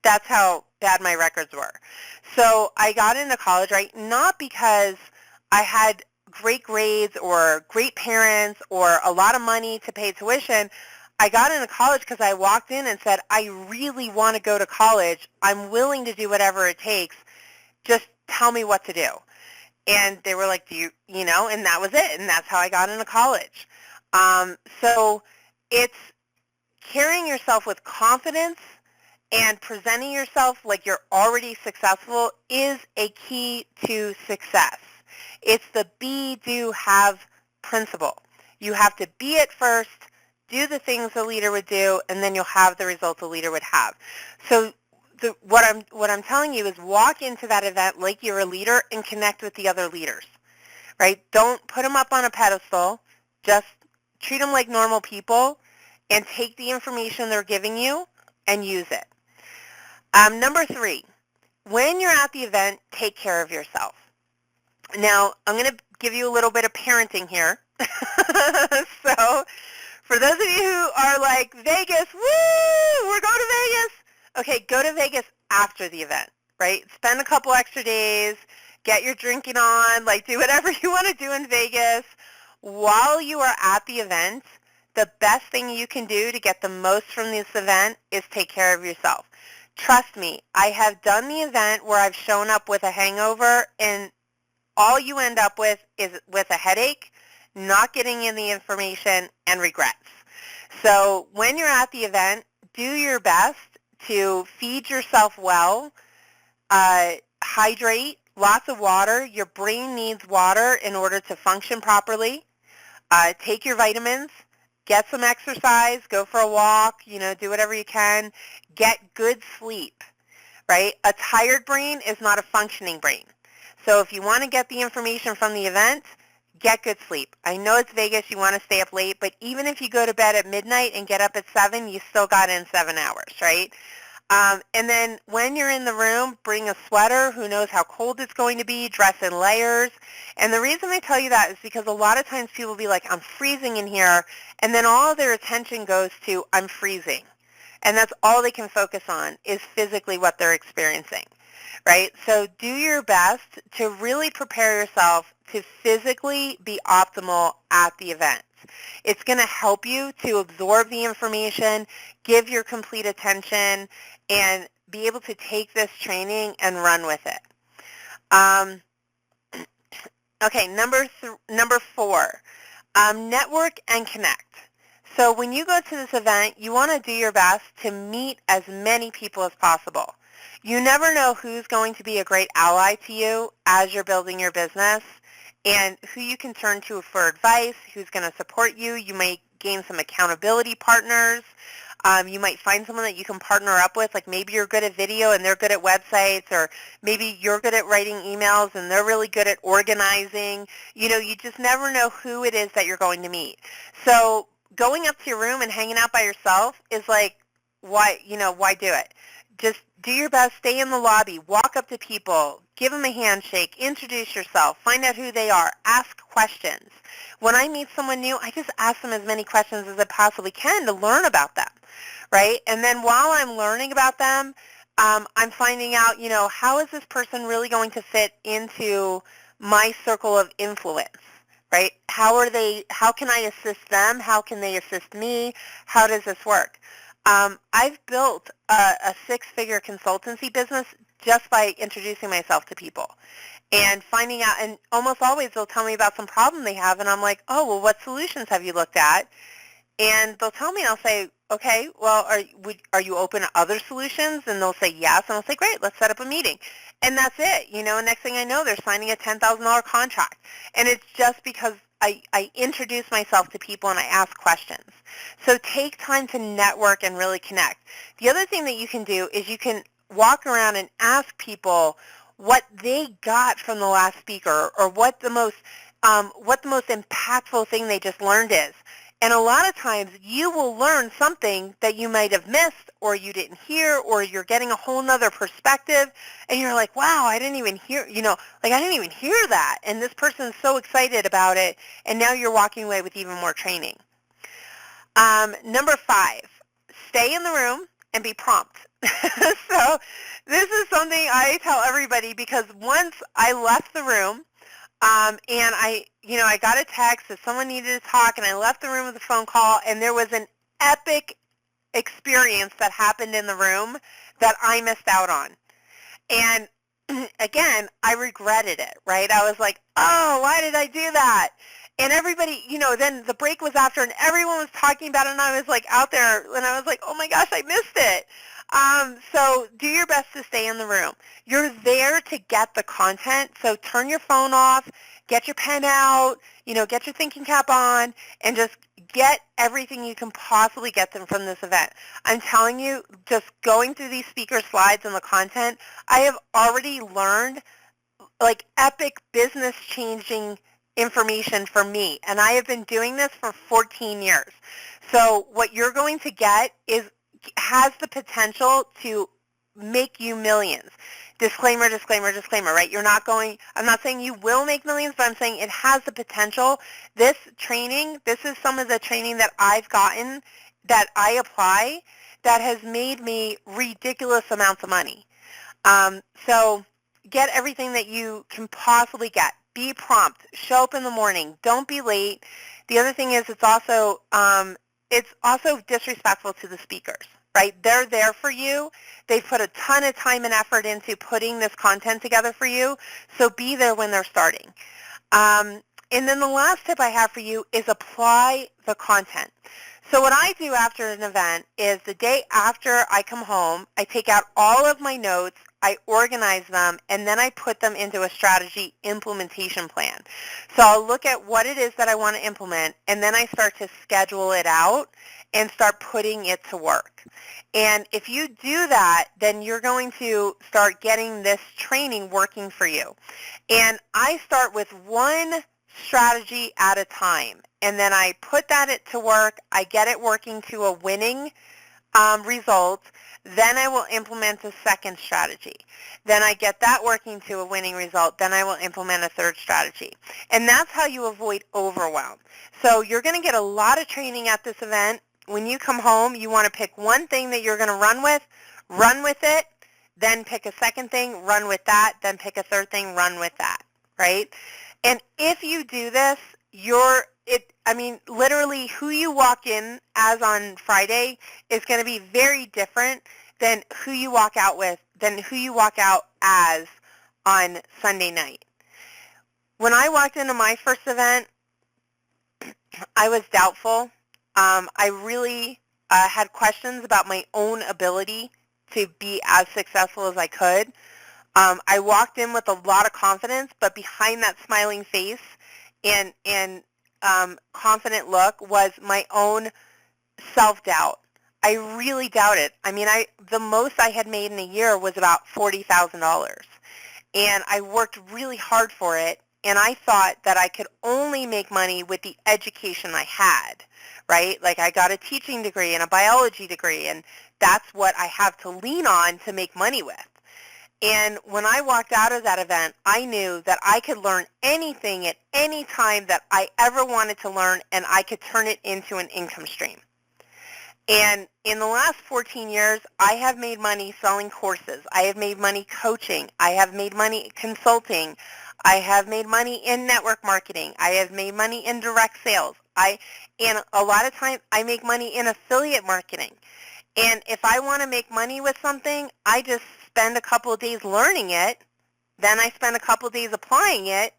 That's how bad my records were. So I got into college, right, not because I had great grades or great parents or a lot of money to pay tuition. I got into college because I walked in and said, I really want to go to college. I'm willing to do whatever it takes. Just tell me what to do. And they were like, and that was it. And that's how I got into college. So it's carrying yourself with confidence and presenting yourself like you're already successful is a key to success. It's the be, do, have principle. You have to be it first, do the things a leader would do, and then you'll have the results a leader would have. So what I'm telling you is walk into that event like you're a leader and connect with the other leaders, right? Don't put them up on a pedestal. Just treat them like normal people and take the information they're giving you and use it. Number 3, when you're at the event, take care of yourself. Now, I'm going to give you a little bit of parenting here. So for those of you who are like, Vegas, woo, we're going to Vegas. Okay, go to Vegas after the event, right? Spend a couple extra days, get your drinking on, like do whatever you want to do in Vegas. While you are at the event, the best thing you can do to get the most from this event is take care of yourself. Trust me, I have done the event where I've shown up with a hangover, and all you end up with is with a headache, not getting in the information, and regrets. So when you're at the event, do your best to feed yourself well, hydrate, lots of water. Your brain needs water in order to function properly. Take your vitamins. Get some exercise, go for a walk, do whatever you can. Get good sleep, right? A tired brain is not a functioning brain. So if you want to get the information from the event, get good sleep. I know it's Vegas, you want to stay up late, but even if you go to bed at midnight and get up at 7, you still got in 7 hours, right? And then when you're in the room, bring a sweater. Who knows how cold it's going to be? Dress in layers. And the reason I tell you that is because a lot of times people will be like, I'm freezing in here, and then all their attention goes to, I'm freezing. And that's all they can focus on is physically what they're experiencing, right? So do your best to really prepare yourself to physically be optimal at the event. It's going to help you to absorb the information, give your complete attention, and be able to take this training and run with it. Okay, number 4, network and connect. So when you go to this event, you want to do your best to meet as many people as possible. You never know who's going to be a great ally to you as you're building your business and who you can turn to for advice, who's going to support you. You might gain some accountability partners. You might find someone that you can partner up with, like maybe you're good at video and they're good at websites, or maybe you're good at writing emails and they're really good at organizing. You just never know who it is that you're going to meet. So going up to your room and hanging out by yourself is like, why do it? Just do your best, stay in the lobby, walk up to people, give them a handshake, introduce yourself, find out who they are, ask questions. When I meet someone new, I just ask them as many questions as I possibly can to learn about them, right? And then while I'm learning about them, I'm finding out, how is this person really going to fit into my circle of influence, right? How can I assist them? How can they assist me? How does this work? I've built a 6-figure consultancy business just by introducing myself to people and finding out, and almost always they'll tell me about some problem they have, and I'm like, oh, well, what solutions have you looked at? And they'll tell me, and I'll say, okay, well, are you open to other solutions? And they'll say yes, and I'll say, great, let's set up a meeting. And that's it. Next thing I know, they're signing a $10,000 contract. And it's just because I introduce myself to people and I ask questions. So take time to network and really connect. The other thing that you can do is you can walk around and ask people what they got from the last speaker, or what the most impactful thing they just learned is. And a lot of times you will learn something that you might have missed, or you didn't hear, or you're getting a whole nother perspective, and you're like, wow, I didn't even hear, I didn't even hear that. And this person is so excited about it, and now you're walking away with even more training. Number 5, stay in the room and be prompt. So this is something I tell everybody because once I left the room and I got a text that someone needed to talk and I left the room with a phone call and there was an epic experience that happened in the room that I missed out on. And again, I regretted it, right? I was like, oh, why did I do that? And everybody, then the break was after and everyone was talking about it and I was like out there and I was like, oh my gosh, I missed it. So do your best to stay in the room. You're there to get the content, so turn your phone off, get your pen out, get your thinking cap on, and just get everything you can possibly get them from this event. I'm telling you, just going through these speaker slides and the content, I have already learned like epic business changing information for me, and I have been doing this for 14 years. So what you're going to get has the potential to make you millions. Disclaimer, disclaimer, disclaimer, right? I'm not saying you will make millions, but I'm saying it has the potential. This is some of the training that I've gotten that I apply that has made me ridiculous amounts of money. So get everything that you can possibly get. Be prompt. Show up in the morning. Don't be late. The other thing is it's also disrespectful to the speakers, right? They're there for you. They've put a ton of time and effort into putting this content together for you, so be there when they're starting. And then the last tip I have for you is apply the content. So what I do after an event is the day after I come home, I take out all of my notes, I organize them, and then I put them into a strategy implementation plan. So I'll look at what it is that I want to implement, and then I start to schedule it out and start putting it to work. And if you do that, then you're going to start getting this training working for you. And I start with one strategy at a time, and then I put that to work. I get it working to a winning result. Then I will implement a second strategy. Then I get that working to a winning result. Then I will implement a third strategy. And that's how you avoid overwhelm. So you're going to get a lot of training at this event. When you come home, you want to pick one thing that you're going to run with it, then pick a second thing, run with that, then pick a third thing, run with that, right? And if you do this, literally who you walk in as on Friday is going to be very different than who you walk out as on Sunday night. When I walked into my first event, I was doubtful. I really had questions about my own ability to be as successful as I could. I walked in with a lot of confidence, but behind that smiling face and confident look was my own self-doubt. I really doubted. The most I had made in a year was about $40,000, and I worked really hard for it, and I thought that I could only make money with the education I had, right? Like I got a teaching degree and a biology degree, and that's what I have to lean on to make money with. And when I walked out of that event, I knew that I could learn anything at any time that I ever wanted to learn, and I could turn it into an income stream. And in the last 14 years, I have made money selling courses. I have made money coaching. I have made money consulting. I have made money in network marketing. I have made money in direct sales. And a lot of times, I make money in affiliate marketing. And if I want to make money with something, I just spend a couple of days learning it, then I spend a couple of days applying it,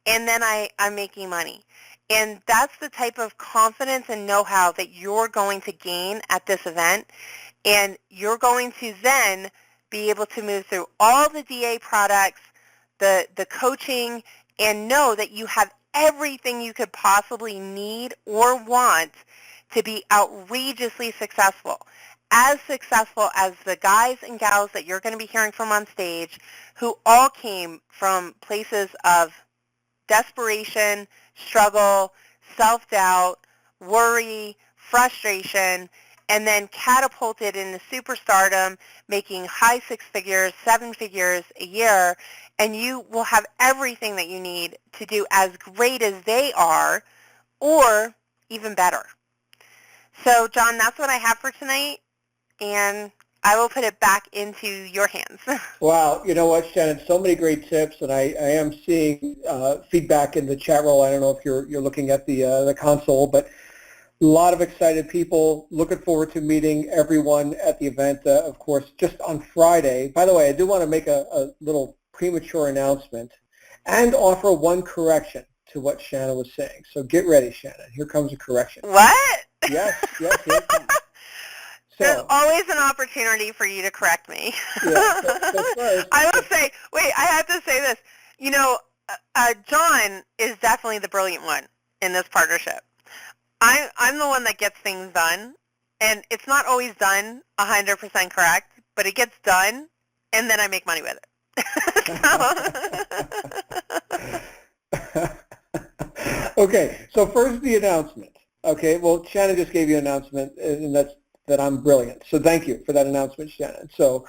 and then I'm making money. And that's the type of confidence and know-how that you're going to gain at this event, and you're going to then be able to move through all the DA products, the coaching, and know that you have everything you could possibly need or want to be outrageously successful. As successful as the guys and gals that you're going to be hearing from on stage, who all came from places of desperation, struggle, self-doubt, worry, frustration, and then catapulted into superstardom, making high six figures, seven figures a year, and you will have everything that you need to do as great as they are, or even better. So, John, that's what I have for tonight, and I will put it back into your hands. Wow, you know what, Shannon? So many great tips, and I am seeing feedback in the chat roll. I don't know if you're looking at the console, but a lot of excited people. Looking forward to meeting everyone at the event. Of course, just on Friday. By the way, I do want to make a little premature announcement and offer one correction to what Shannon was saying. So get ready, Shannon. Here comes a correction. What? Yes, here it comes. There's always an opportunity for you to correct me. Yeah, so first, I will say, wait, I have to say this. You know, John is definitely the brilliant one in this partnership. I'm the one that gets things done, and it's not always done 100% correct, but it gets done, and then I make money with it. Okay, so first the announcement. Okay, well, Shannon just gave you an announcement, and that's that I'm brilliant. So thank you for that announcement, Shannon. So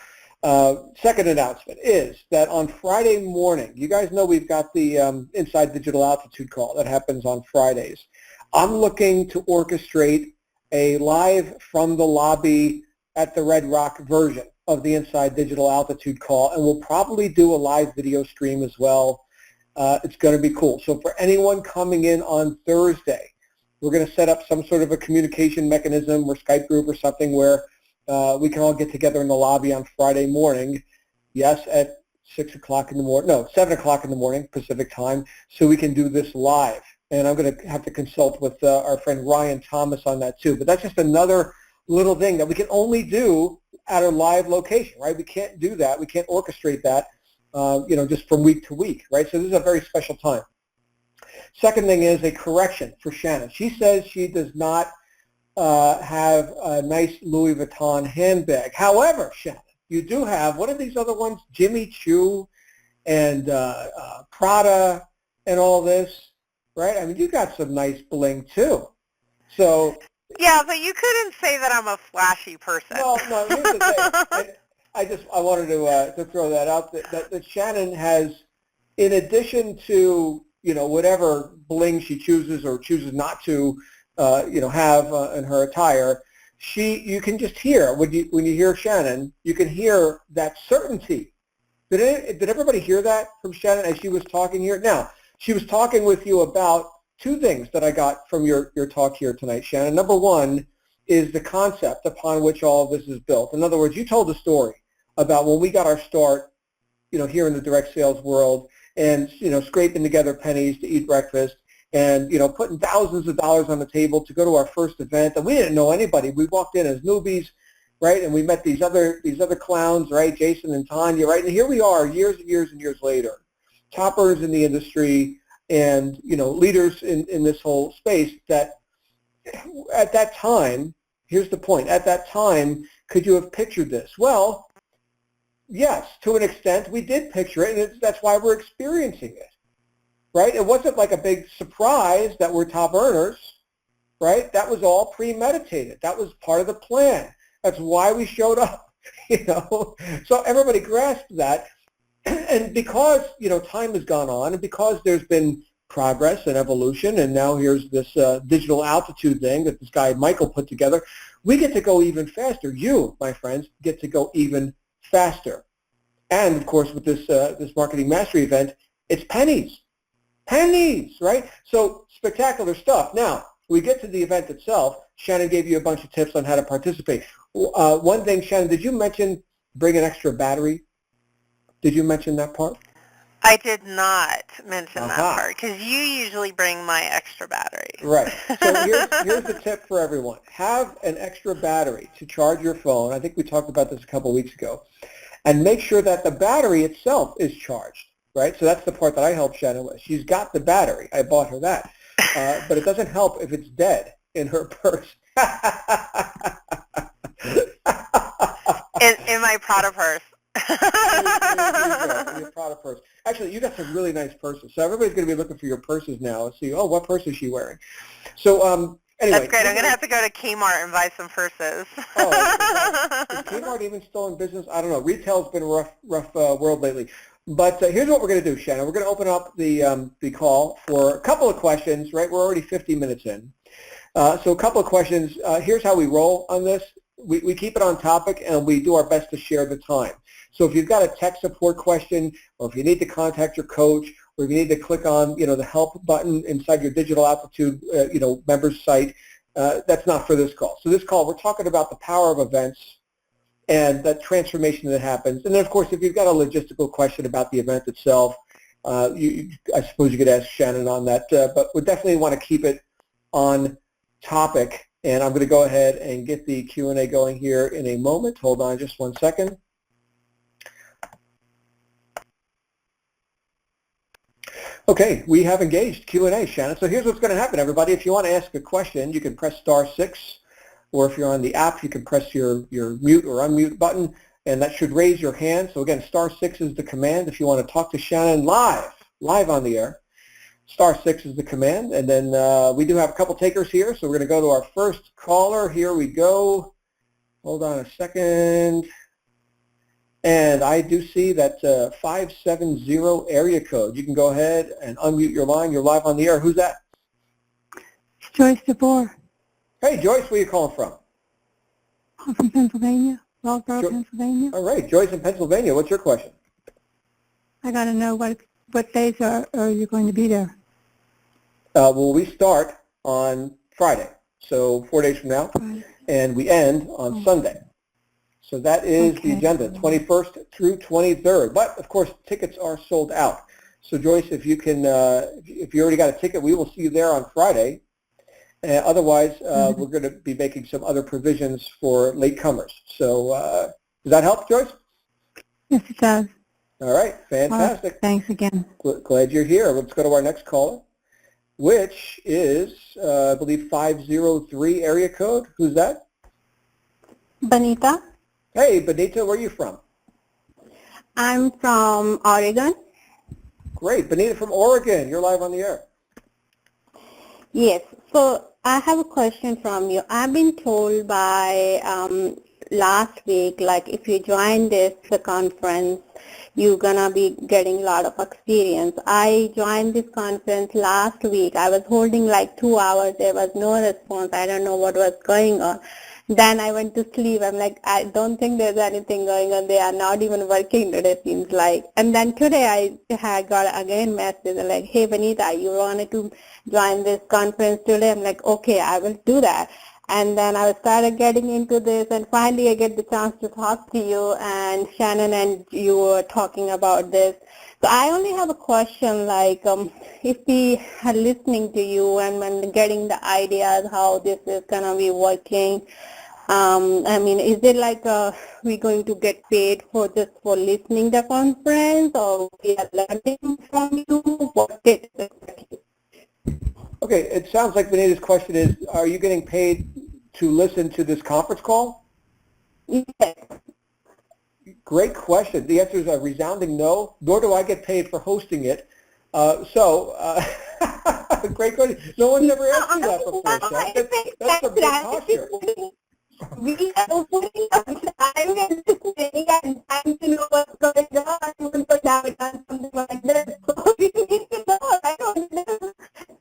second announcement is that on Friday morning, you guys know we've got the Inside Digital Altitude call that happens on Fridays. I'm looking to orchestrate a live from the lobby at the Red Rock version of the Inside Digital Altitude call, and we'll probably do a live video stream as well. It's going to be cool. So for anyone coming in on Thursday, we're going to set up some sort of a communication mechanism or Skype group or something where we can all get together in the lobby on Friday morning, yes, at 6 o'clock in the morning, no, 7 o'clock in the morning, Pacific time, so we can do this live. And I'm going to have to consult with our friend Ryan Thomas on that too. But that's just another little thing that we can only do at a live location, right? We can't do that. We can't orchestrate that, just from week to week, right? So this is a very special time. Second thing is a correction for Shannon. She says she does not have a nice Louis Vuitton handbag. However, Shannon, you do have, what are these other ones? Jimmy Choo and Prada and all this, right? I mean, you got some nice bling too. So yeah, but you couldn't say that I'm a flashy person. Well, no, here's the thing. I wanted to throw that out, that Shannon has, in addition to whatever bling she chooses or chooses not to, have in her attire, you can just hear when you hear Shannon, you can hear that certainty. Did everybody hear that from Shannon as she was talking here? Now, she was talking with you about two things that I got from your talk here tonight, Shannon. Number one is the concept upon which all of this is built. In other words, you told a story about when we got our start, here in the direct sales world, and scraping together pennies to eat breakfast, and putting thousands of dollars on the table to go to our first event, and we didn't know anybody. We walked in as newbies, right, and we met these other clowns, right, Jason and Tanya, right, and here we are, years and years and years later, toppers in the industry, and leaders in this whole space. That at that time, here's the point: at that time, could you have pictured this? Well, yes, to an extent, we did picture it, and that's why we're experiencing it, right? It wasn't like a big surprise that we're top earners, right? That was all premeditated. That was part of the plan. That's why we showed up, So everybody grasped that, and because time has gone on, and because there's been progress and evolution, and now here's this digital altitude thing that this guy Michael put together, we get to go even faster. You, my friends, get to go even faster. And of course, with this marketing mastery event, it's pennies, right? So spectacular stuff. Now we get to the event itself. Shannon gave you a bunch of tips on how to participate. One thing, Shannon, did you mention bring an extra battery? Did you mention that part? I did not mention that part, because you usually bring my extra battery. Right. So here's the tip for everyone. Have an extra battery to charge your phone. I think we talked about this a couple weeks ago. And make sure that the battery itself is charged, right? So that's the part that I helped Shannon with. She's got the battery. I bought her that. But it doesn't help if it's dead in her purse. in my Prada purse. Your Prada purse. Actually, you got some really nice purses. So everybody's going to be looking for your purses now and see, what purse is she wearing? So anyway. That's great. I'm going to have to go to Kmart and buy some purses. Is Kmart even still in business? I don't know. Retail's been a rough world lately. But here's what we're going to do, Shannon. We're going to open up the call for a couple of questions, right? We're already 50 minutes in. So a couple of questions. Here's how we roll on this. We keep it on topic, and we do our best to share the time. So if you've got a tech support question, or if you need to contact your coach, or if you need to click on, the help button inside your Digital Altitude, members site, that's not for this call. So this call, we're talking about the power of events and that transformation that happens. And then, of course, if you've got a logistical question about the event itself, I suppose you could ask Shannon on that. But we definitely want to keep it on topic. And I'm going to go ahead and get the Q&A going here in a moment. Hold on just one second. Okay, we have engaged Q&A, Shannon. So here's what's going to happen, everybody. If you want to ask a question, you can press *6, or if you're on the app, you can press your mute or unmute button, and that should raise your hand. So again, *6 is the command. If you want to talk to Shannon live on the air, *6 is the command. And then we do have a couple takers here, so we're going to go to our first caller. Here we go. Hold on a second. And I do see that 570 area code. You can go ahead and unmute your line. You're live on the air. Who's that? It's Joyce DeVore. Hey, Joyce, where are you calling from? I'm from Pennsylvania, Wellsboro, Pennsylvania. All right, Joyce in Pennsylvania. What's your question? I got to know what days are you going to be there? Well, we start on Friday, so 4 days from now, Friday. And we end on Sunday. So that is the agenda, 21st through 23rd. But, of course, tickets are sold out. So, Joyce, if you can, if you already got a ticket, we will see you there on Friday. Otherwise, we're going to be making some other provisions for latecomers. So does that help, Joyce? Yes, it does. All right, fantastic. Right, thanks again. Glad you're here. Let's go to our next caller, which is, I believe, 503 area code. Who's that? Benita. Hey, Benita, where are you from? I'm from Oregon. Great. Benita from Oregon. You're live on the air. Yes. So I have a question from you. I've been told by last week, like if you join the conference, you're going to be getting a lot of experience. I joined this conference last week. I was holding like 2 hours. There was no response. I don't know what was going on. Then I went to sleep. I'm like, I don't think there's anything going on. They are not even working today, seems like. And then today I had got again message like, hey, Benita, you wanted to join this conference today? I'm like, okay, I will do that. And then I started getting into this, and finally I get the chance to talk to you, and Shannon and you were talking about this. So I only have a question, like if we are listening to you and getting the ideas how this is going to be working, I mean, is it like we going to get paid for just for listening the conference, or we are learning from you? What is it? Okay, it sounds like Benita's question is, are you getting paid to listen to this conference call? Yes. Great question. The answer is a resounding no, nor do I get paid for hosting it. Great question. No one's ever asked me that before. That's a big posture. We are putting up time and listening and trying to know what's going on, even for now we've done something like this. So we need to know, I don't know.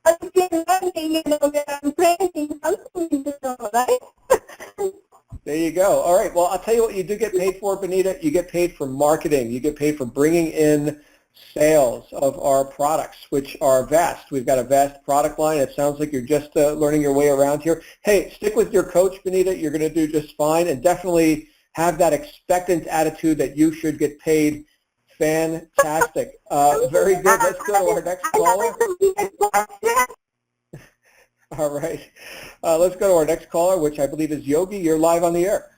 As we're learning, we're training, something we need to know, right? There you go. All right. Well, I'll tell you what you do get paid for, Benita. You get paid for marketing. You get paid for bringing in sales of our products, which are vast. We've got a vast product line. It sounds like you're just learning your way around here. Hey, stick with your coach, Benita. You're going to do just fine, and definitely have that expectant attitude that you should get paid. Fantastic. Very good. Let's go to our next caller. All right. Let's go to our next caller, which I believe is Yogi. You're live on the air.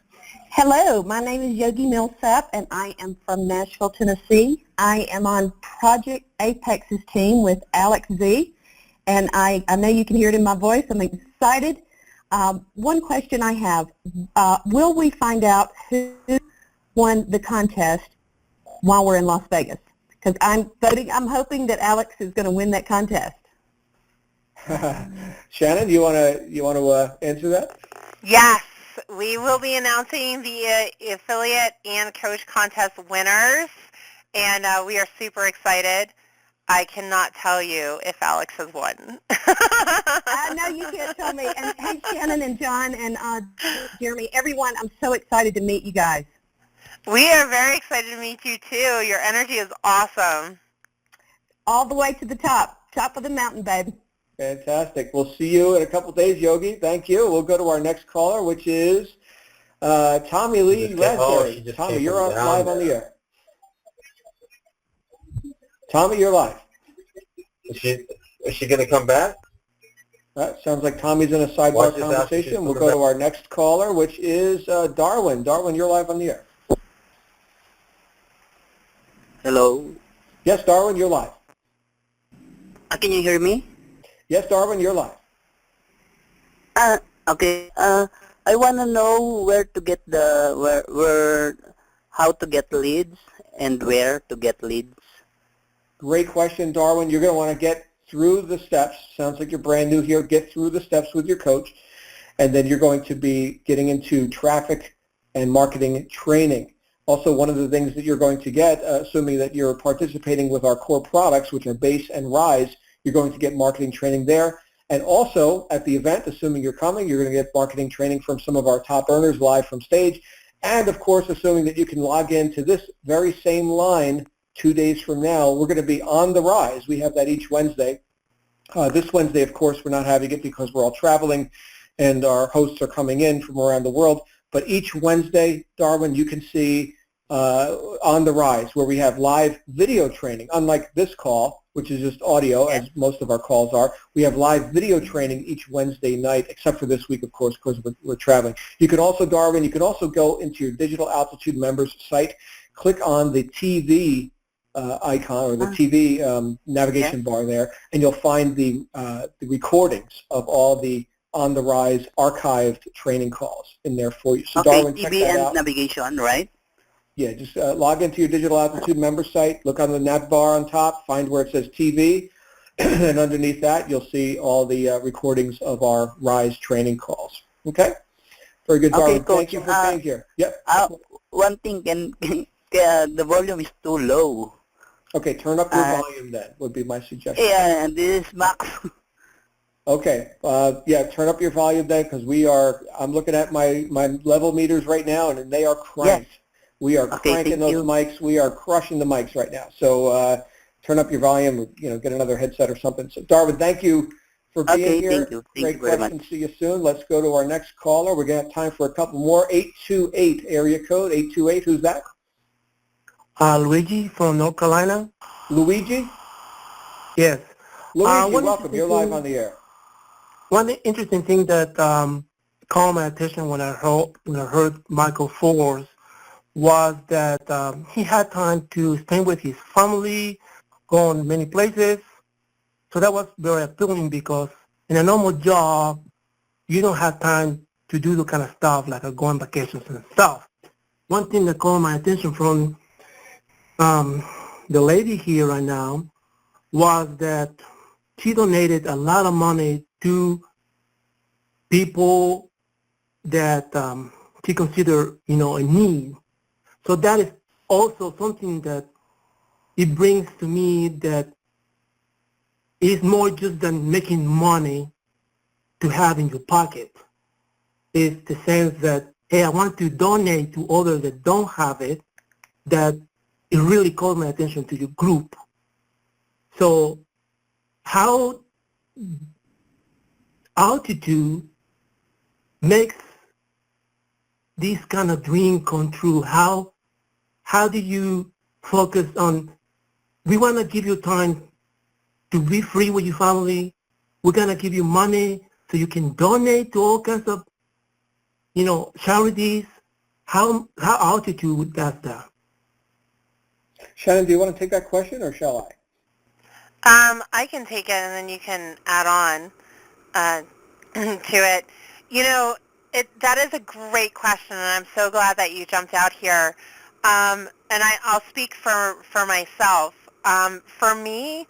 Hello, my name is Yogi Millsap, and I am from Nashville, Tennessee. I am on Project Apex's team with Alex Z, and I know you can hear it in my voice. I'm excited. One question I have, will we find out who won the contest while we're in Las Vegas? Because I'm hoping that Alex is going to win that contest. Shannon, do you want to answer that? Yes. We will be announcing the affiliate and coach contest winners, and we are super excited. I cannot tell you if Alex has won. I know you can't tell me. And hey, Shannon and John and Jeremy, everyone, I'm so excited to meet you guys. We are very excited to meet you, too. Your energy is awesome. All the way to the top of the mountain, babe. Fantastic. We'll see you in a couple days, Yogi. Thank you. We'll go to our next caller, which is Tommy Lee Raspberry. Tommy, you're live on the air. Tommy, you're live. Is she going to come back? Sounds like Tommy's in a sidebar conversation. We'll go to our next caller, which is Darwin. Darwin, you're live on the air. Hello. Yes, Darwin, you're live. Can you hear me? Yes, Darwin, you're live. Okay. I want to know where to get how to get leads and where to get leads. Great question, Darwin. You're going to want to get through the steps. Sounds like you're brand new here. Get through the steps with your coach, and then you're going to be getting into traffic and marketing training. Also, one of the things that you're going to get, assuming that you're participating with our core products, which are Base and Rise, you're going to get marketing training there. And also, at the event, assuming you're coming, you're going to get marketing training from some of our top earners live from stage. And, of course, assuming that you can log into this very same line 2 days from now, we're going to be on the Rise. We have that each Wednesday. This Wednesday, of course, we're not having it because we're all traveling and our hosts are coming in from around the world. But each Wednesday, Darwin, you can see on the Rise, where we have live video training. Unlike this call, which is just audio, as most of our calls are, we have live video training each Wednesday night, except for this week, of course, because we're traveling. You can also, Darwin, you can also go into your Digital Altitude members site, click on the TV icon or the TV navigation bar there, and you'll find the recordings of all the On the Rise archived training calls in there for you. So, Darwin, check TV that and out. navigation, right? Yeah, just log into your Digital Altitude member site, look on the nav bar on top, find where it says TV, and underneath that you'll see all the recordings of our Rise training calls. Okay? Very good, Darwin. Okay, Coach. Thank you for being here. Yep. One thing, the volume is too low. Okay, turn up your volume then, would be my suggestion. Yeah, this is max. Okay, yeah, turn up your volume then, because I'm looking at my level meters right now, and they are cranked. Yes. We are cranking those mics. We are crushing the mics right now. So turn up your volume, get another headset or something. So Darwin, thank you for being here. Thank you. Great you very question. much. See you soon. Let's go to our next caller. We're going to have time for a couple more. 828 area code. 828, who's that? Luigi from North Carolina. Luigi? Yes. Luigi, welcome. You're live on the air. One interesting thing that caught my attention when I heard Michael Ford was that he had time to spend with his family, go on many places. So that was very appealing because in a normal job, you don't have time to do the kind of stuff like go on vacations and stuff. One thing that caught my attention from the lady here right now was that she donated a lot of money to people that she considered, a need. So that is also something that it brings to me that it's more just than making money to have in your pocket. It's the sense that, hey, I want to donate to others that don't have it, that it really called my attention to your group. So how altitude makes this kind of dream come true? How do you focus on, we want to give you time to be free with your family. We're going to give you money so you can donate to all kinds of, charities. How altitude does that? Shannon, do you want to take that question or shall I? I can take it and then you can add on to it. That is a great question, and I'm so glad that you jumped out here. And I'll speak for myself. For me,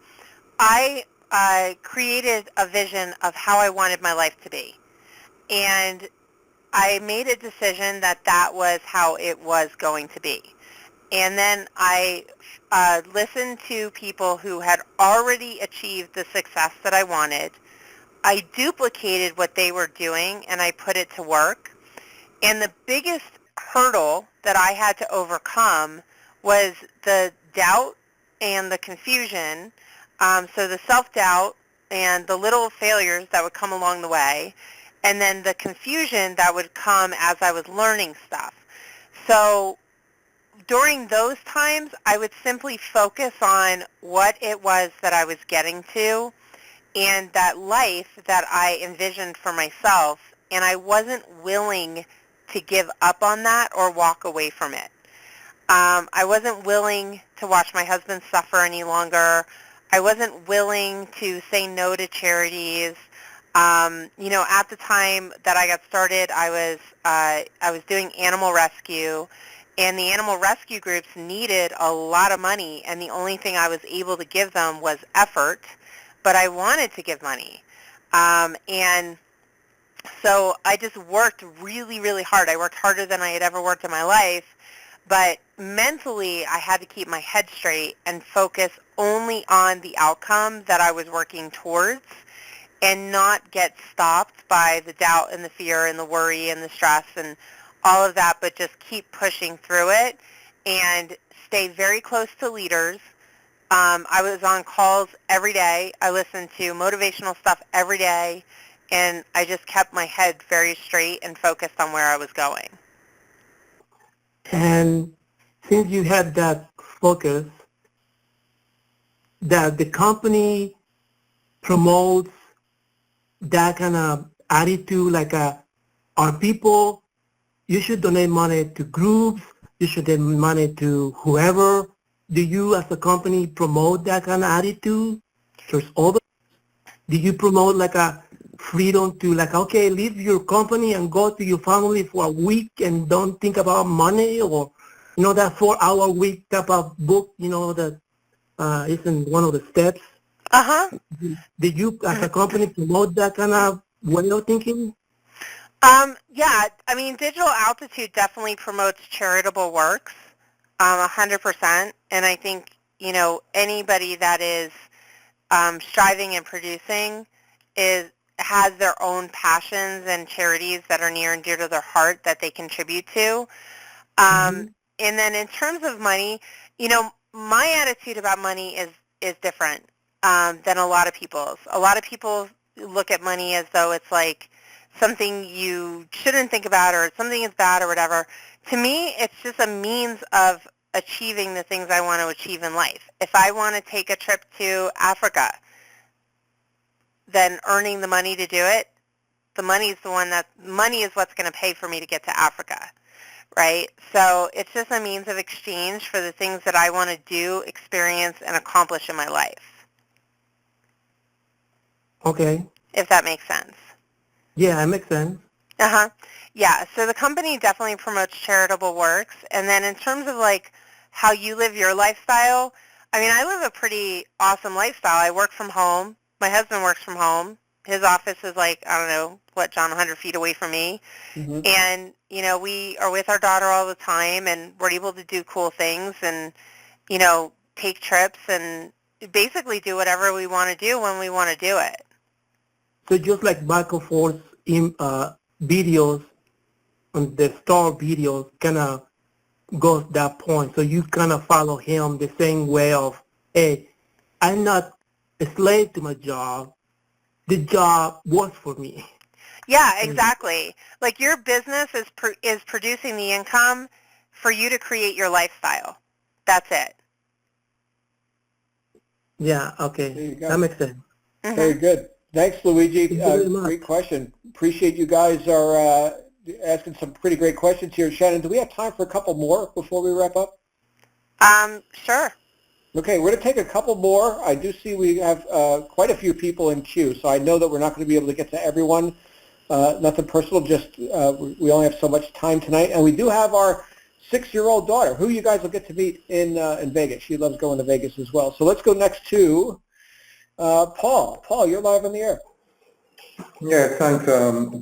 I created a vision of how I wanted my life to be. And I made a decision that was how it was going to be. And then I listened to people who had already achieved the success that I wanted. I duplicated what they were doing, and I put it to work. And the biggest hurdle that I had to overcome was the doubt and the confusion. So the self-doubt and the little failures that would come along the way, and then the confusion that would come as I was learning stuff. So during those times, I would simply focus on what it was that I was getting to and that life that I envisioned for myself, and I wasn't willing to give up on that or walk away from it. I wasn't willing to watch my husband suffer any longer. I wasn't willing to say no to charities. At the time that I got started, I was doing animal rescue, and the animal rescue groups needed a lot of money, and the only thing I was able to give them was effort, but I wanted to give money. And so I just worked really, really hard. I worked harder than I had ever worked in my life, but mentally I had to keep my head straight and focus only on the outcome that I was working towards and not get stopped by the doubt and the fear and the worry and the stress and all of that, but just keep pushing through it and stay very close to leaders. I was on calls every day. I listened to motivational stuff every day, and I just kept my head very straight and focused on where I was going. And since you had that focus, that the company promotes that kind of attitude, like our people, you should donate money to groups, you should donate money to whoever. Do you as a company promote that kind of attitude towards others? Do you promote like a freedom to like, okay, leave your company and go to your family for a week and don't think about money, or, that 4-hour week type of book, that isn't one of the steps? Uh-huh. Did you as a company promote that kind of way of thinking? Yeah, I mean, Digital Altitude definitely promotes charitable works, 100%. And I think, anybody that is striving and producing has their own passions and charities that are near and dear to their heart that they contribute to. And then in terms of money, my attitude about money is different than a lot of people's. A lot of people look at money as though it's like something you shouldn't think about or something is bad or whatever. To me, it's just a means of achieving the things I want to achieve in life. If I want to take a trip to Africa, then earning the money to do it, money is what's going to pay for me to get to Africa, right? So it's just a means of exchange for the things that I want to do, experience, and accomplish in my life. Okay. If that makes sense. Yeah, it makes sense. Uh-huh. Yeah, so the company definitely promotes charitable works. And then in terms of like how you live your lifestyle, I mean, I live a pretty awesome lifestyle. I work from home. My husband works from home. His office is like, I don't know, John, 100 feet away from me. Mm-hmm. And, we are with our daughter all the time, and we're able to do cool things and, take trips and basically do whatever we want to do when we want to do it. So just like back and forth in videos, on the star videos kind of goes that point. So you kind of follow him the same way of, hey, I'm not a slave to my job. The job works for me. Yeah, exactly. Like your business is producing the income for you to create your lifestyle. That's it. Yeah, okay. That makes sense. Mm-hmm. Very good. Thanks, Luigi. Great question. Appreciate you guys are asking some pretty great questions here. Shannon, do we have time for a couple more before we wrap up? Sure. Okay, we're going to take a couple more. I do see we have quite a few people in queue, so I know that we're not going to be able to get to everyone. Nothing personal, just we only have so much time tonight. And we do have our 6-year-old daughter, who you guys will get to meet in Vegas. She loves going to Vegas as well. So let's go next to Paul. Paul, you're live on the air. Yeah, thanks,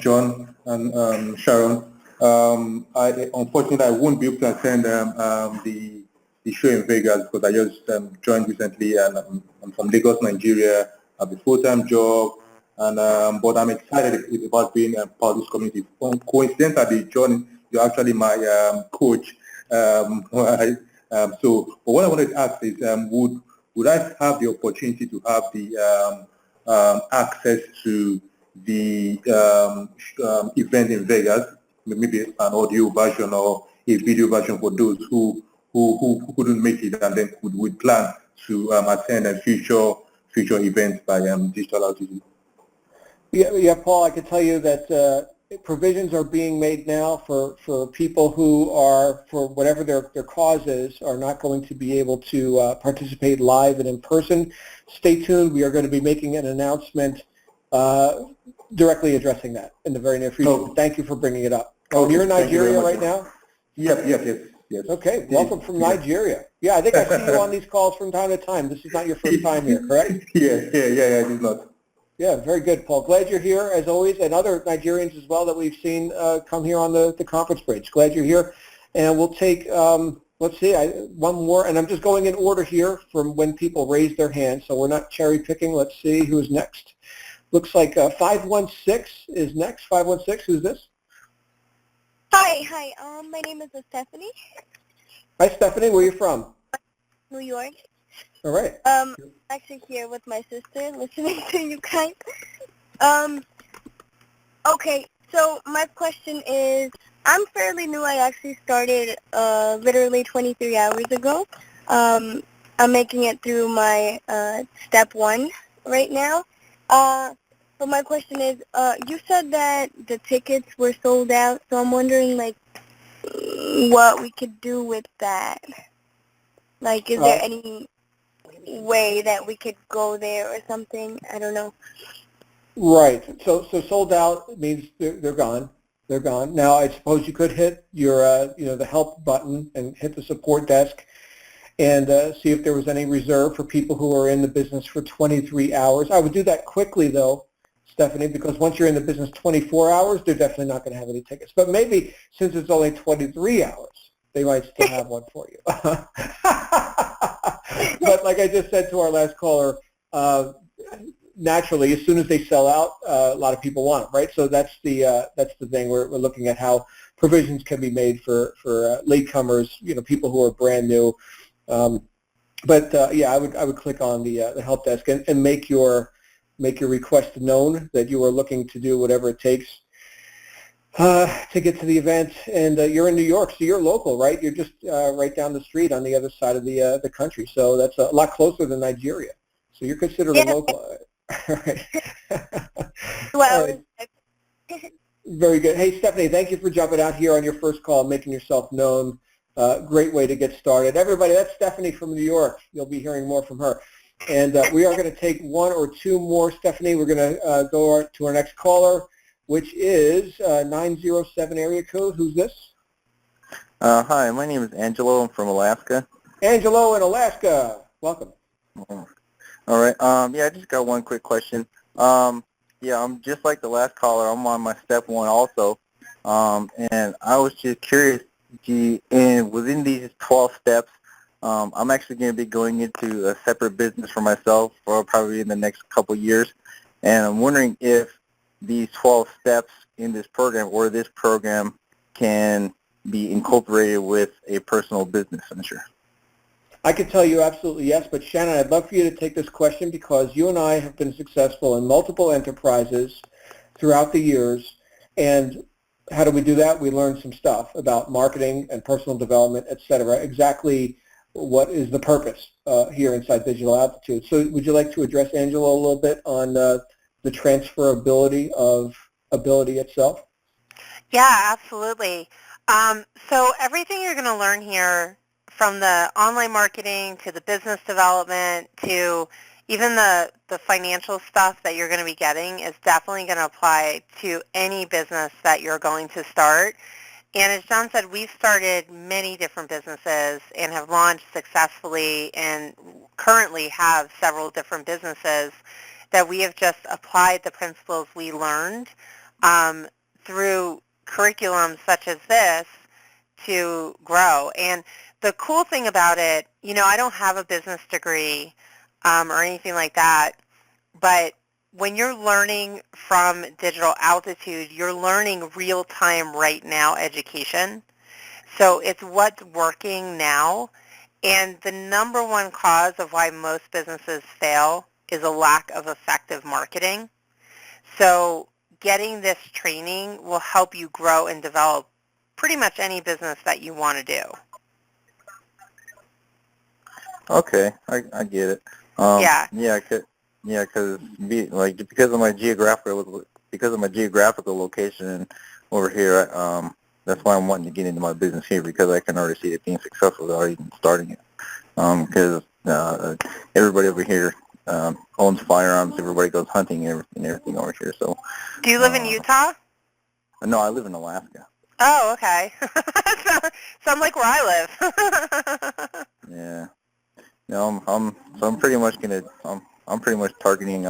John and Sharon. Unfortunately, I won't be able to attend the show in Vegas because I just joined recently, and I'm from Lagos, Nigeria. I have a full-time job, and but I'm excited about being part of this community. Coincidentally, John, you're actually my coach. So what I wanted to ask is, would I have the opportunity to have the access to the event in Vegas, maybe an audio version or a video version for those who couldn't make it and then would plan to attend a future events by Digital RTD? Yeah, Paul, I can tell you that provisions are being made now for people who are, for whatever their cause is, are not going to be able to participate live and in person. Stay tuned. We are going to be making an announcement directly addressing that in the very near future. Oh. But thank you for bringing it up. Okay, You're in thank you very Nigeria much. right now? Yes. Okay, welcome from Nigeria. Yeah, I think I see you on these calls from time to time. This is not your first time here, correct? Yeah, it is not. Yeah, very good, Paul. Glad you're here, as always, and other Nigerians as well that we've seen come here on the conference bridge. Glad you're here. And we'll take, let's see, one more, and I'm just going in order here from when people raise their hands, so we're not cherry picking. Let's see who's next. Looks like 516 is next. 516, who's this? Hi. My name is Stephanie. Hi, Stephanie. Where are you from? New York. All right. Actually here with my sister, listening to you guys. Okay, so my question is, I'm fairly new. I actually started literally 23 hours ago. I'm making it through my step 1 right now. But my question is, you said that the tickets were sold out, so I'm wondering, like, what we could do with that. Like, is there any way that we could go there or something? I don't know. Right. So sold out means they're gone. They're gone. Now, I suppose you could hit your, the help button and hit the support desk and see if there was any reserve for people who are in the business for 23 hours. I would do that quickly, though, Stephanie, because once you're in the business 24 hours, they're definitely not going to have any tickets. But maybe since it's only 23 hours, they might still have one for you. But like I just said to our last caller, naturally, as soon as they sell out, a lot of people want them, right? So that's the thing. We're looking at how provisions can be made for latecomers, people who are brand new. Yeah, I would click on the help desk and make your request known that you are looking to do whatever it takes to get to the event. And you're in New York, so you're local, right? You're just right down the street on the other side of the country. So that's a lot closer than Nigeria. So you're considered a local. Right. All right. Very good. Hey, Stephanie, thank you for jumping out here on your first call and making yourself known. Great way to get started. Everybody, that's Stephanie from New York. You'll be hearing more from her. And we are going to take one or two more, Stephanie. We're going to go to our next caller, which is 907 area code. Who's this? Hi, my name is Angelo. I'm from Alaska. Angelo in Alaska. Welcome. All right. Yeah, I just got one quick question. Yeah, I'm just like the last caller. I'm on my step 1 also. And I was just curious, and within these 12 steps, I'm actually going to be going into a separate business for myself for probably in the next couple of years. And I'm wondering if these 12 steps in this program or this program can be incorporated with a personal business venture. I can tell you absolutely yes, but Shannon, I'd love for you to take this question because you and I have been successful in multiple enterprises throughout the years. And how do we do that? We learn some stuff about marketing and personal development, et cetera, exactly what is the purpose here inside Digital Altitude. So would you like to address, Angela, a little bit on the transferability of ability itself? Yeah, absolutely. So everything you're going to learn here, from the online marketing to the business development to even the financial stuff that you're going to be getting, is definitely going to apply to any business that you're going to start. And as John said, we've started many different businesses and have launched successfully and currently have several different businesses that we have just applied the principles we learned through curriculums such as this to grow. And the cool thing about it, I don't have a business degree or anything like that, but when you're learning from Digital Altitude, you're learning real-time, right-now education. So it's what's working now. And the number one cause of why most businesses fail is a lack of effective marketing. So getting this training will help you grow and develop pretty much any business that you want to do. Okay, I get it. Yeah. Because because of my geographical location over here, that's why I'm wanting to get into my business here, because I can already see it being successful without even starting it. Because everybody over here owns firearms. Everybody goes hunting and everything over here. So. Do you live in Utah? No, I live in Alaska. Oh, okay. Sounds like where I live. Yeah. No, I'm pretty much targeting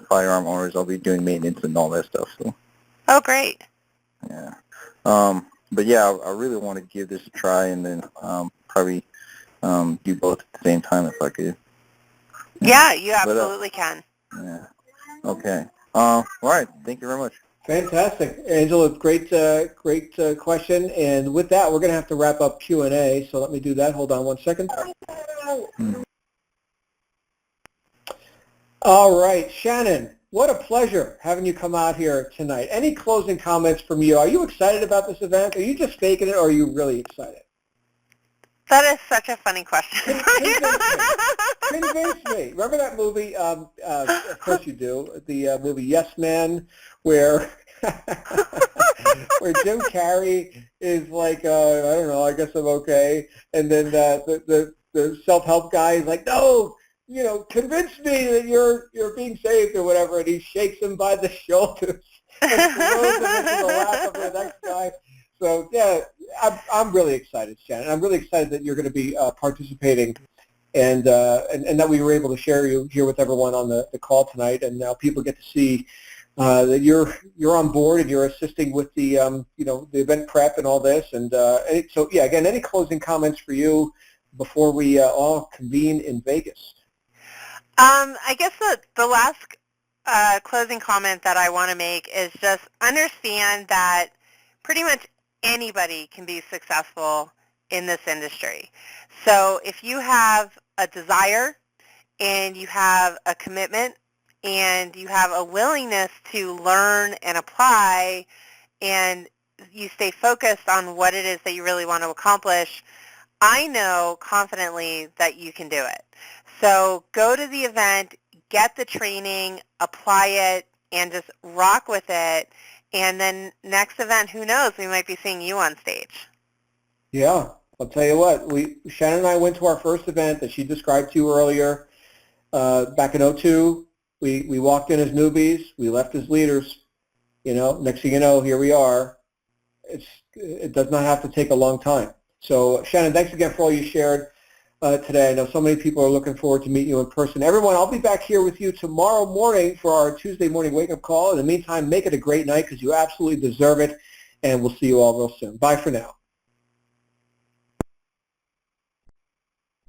firearm owners. I'll be doing maintenance and all that stuff. So. Oh, great. Yeah. But yeah, I really want to give this a try, and then probably do both at the same time if I could. Yeah, you absolutely can. Yeah. Okay. All right. Thank you very much. Fantastic. Angela, great question. And with that, we're going to have to wrap up Q&A. So let me do that. Hold on one second. All right. Shannon, what a pleasure having you come out here tonight. Any closing comments from you? Are you excited about this event? Are you just faking it, or are you really excited? That is such a funny question. Convince me. Remember that movie? Of course you do. The movie Yes Man, where where Jim Carrey is like, I don't know, I guess I'm okay, and then the self-help guy is like, no, convince me that you're being saved or whatever, and he shakes him by the shoulders and throws him into the lap of the next guy. So yeah, I'm really excited, Shannon. I'm really excited that you're going to be participating, and that we were able to share you here with everyone on the call tonight, and now people get to see that you're on board and you're assisting with the the event prep and all this. And so yeah, again, any closing comments for you before we all convene in Vegas? I guess the last closing comment that I want to make is just understand that pretty much anybody can be successful in this industry. So if you have a desire and you have a commitment and you have a willingness to learn and apply, and you stay focused on what it is that you really want to accomplish, I know confidently that you can do it. So go to the event, get the training, apply it, and just rock with it. And then next event, who knows, we might be seeing you on stage. Yeah, I'll tell you what, Shannon and I went to our first event that she described to you earlier back in 2002. We walked in as newbies, we left as leaders. Next thing you know, here we are. It does not have to take a long time. So Shannon, thanks again for all you shared today. I know so many people are looking forward to meeting you in person. Everyone, I'll be back here with you tomorrow morning for our Tuesday morning wake-up call. In the meantime, make it a great night because you absolutely deserve it, and we'll see you all real soon. Bye for now.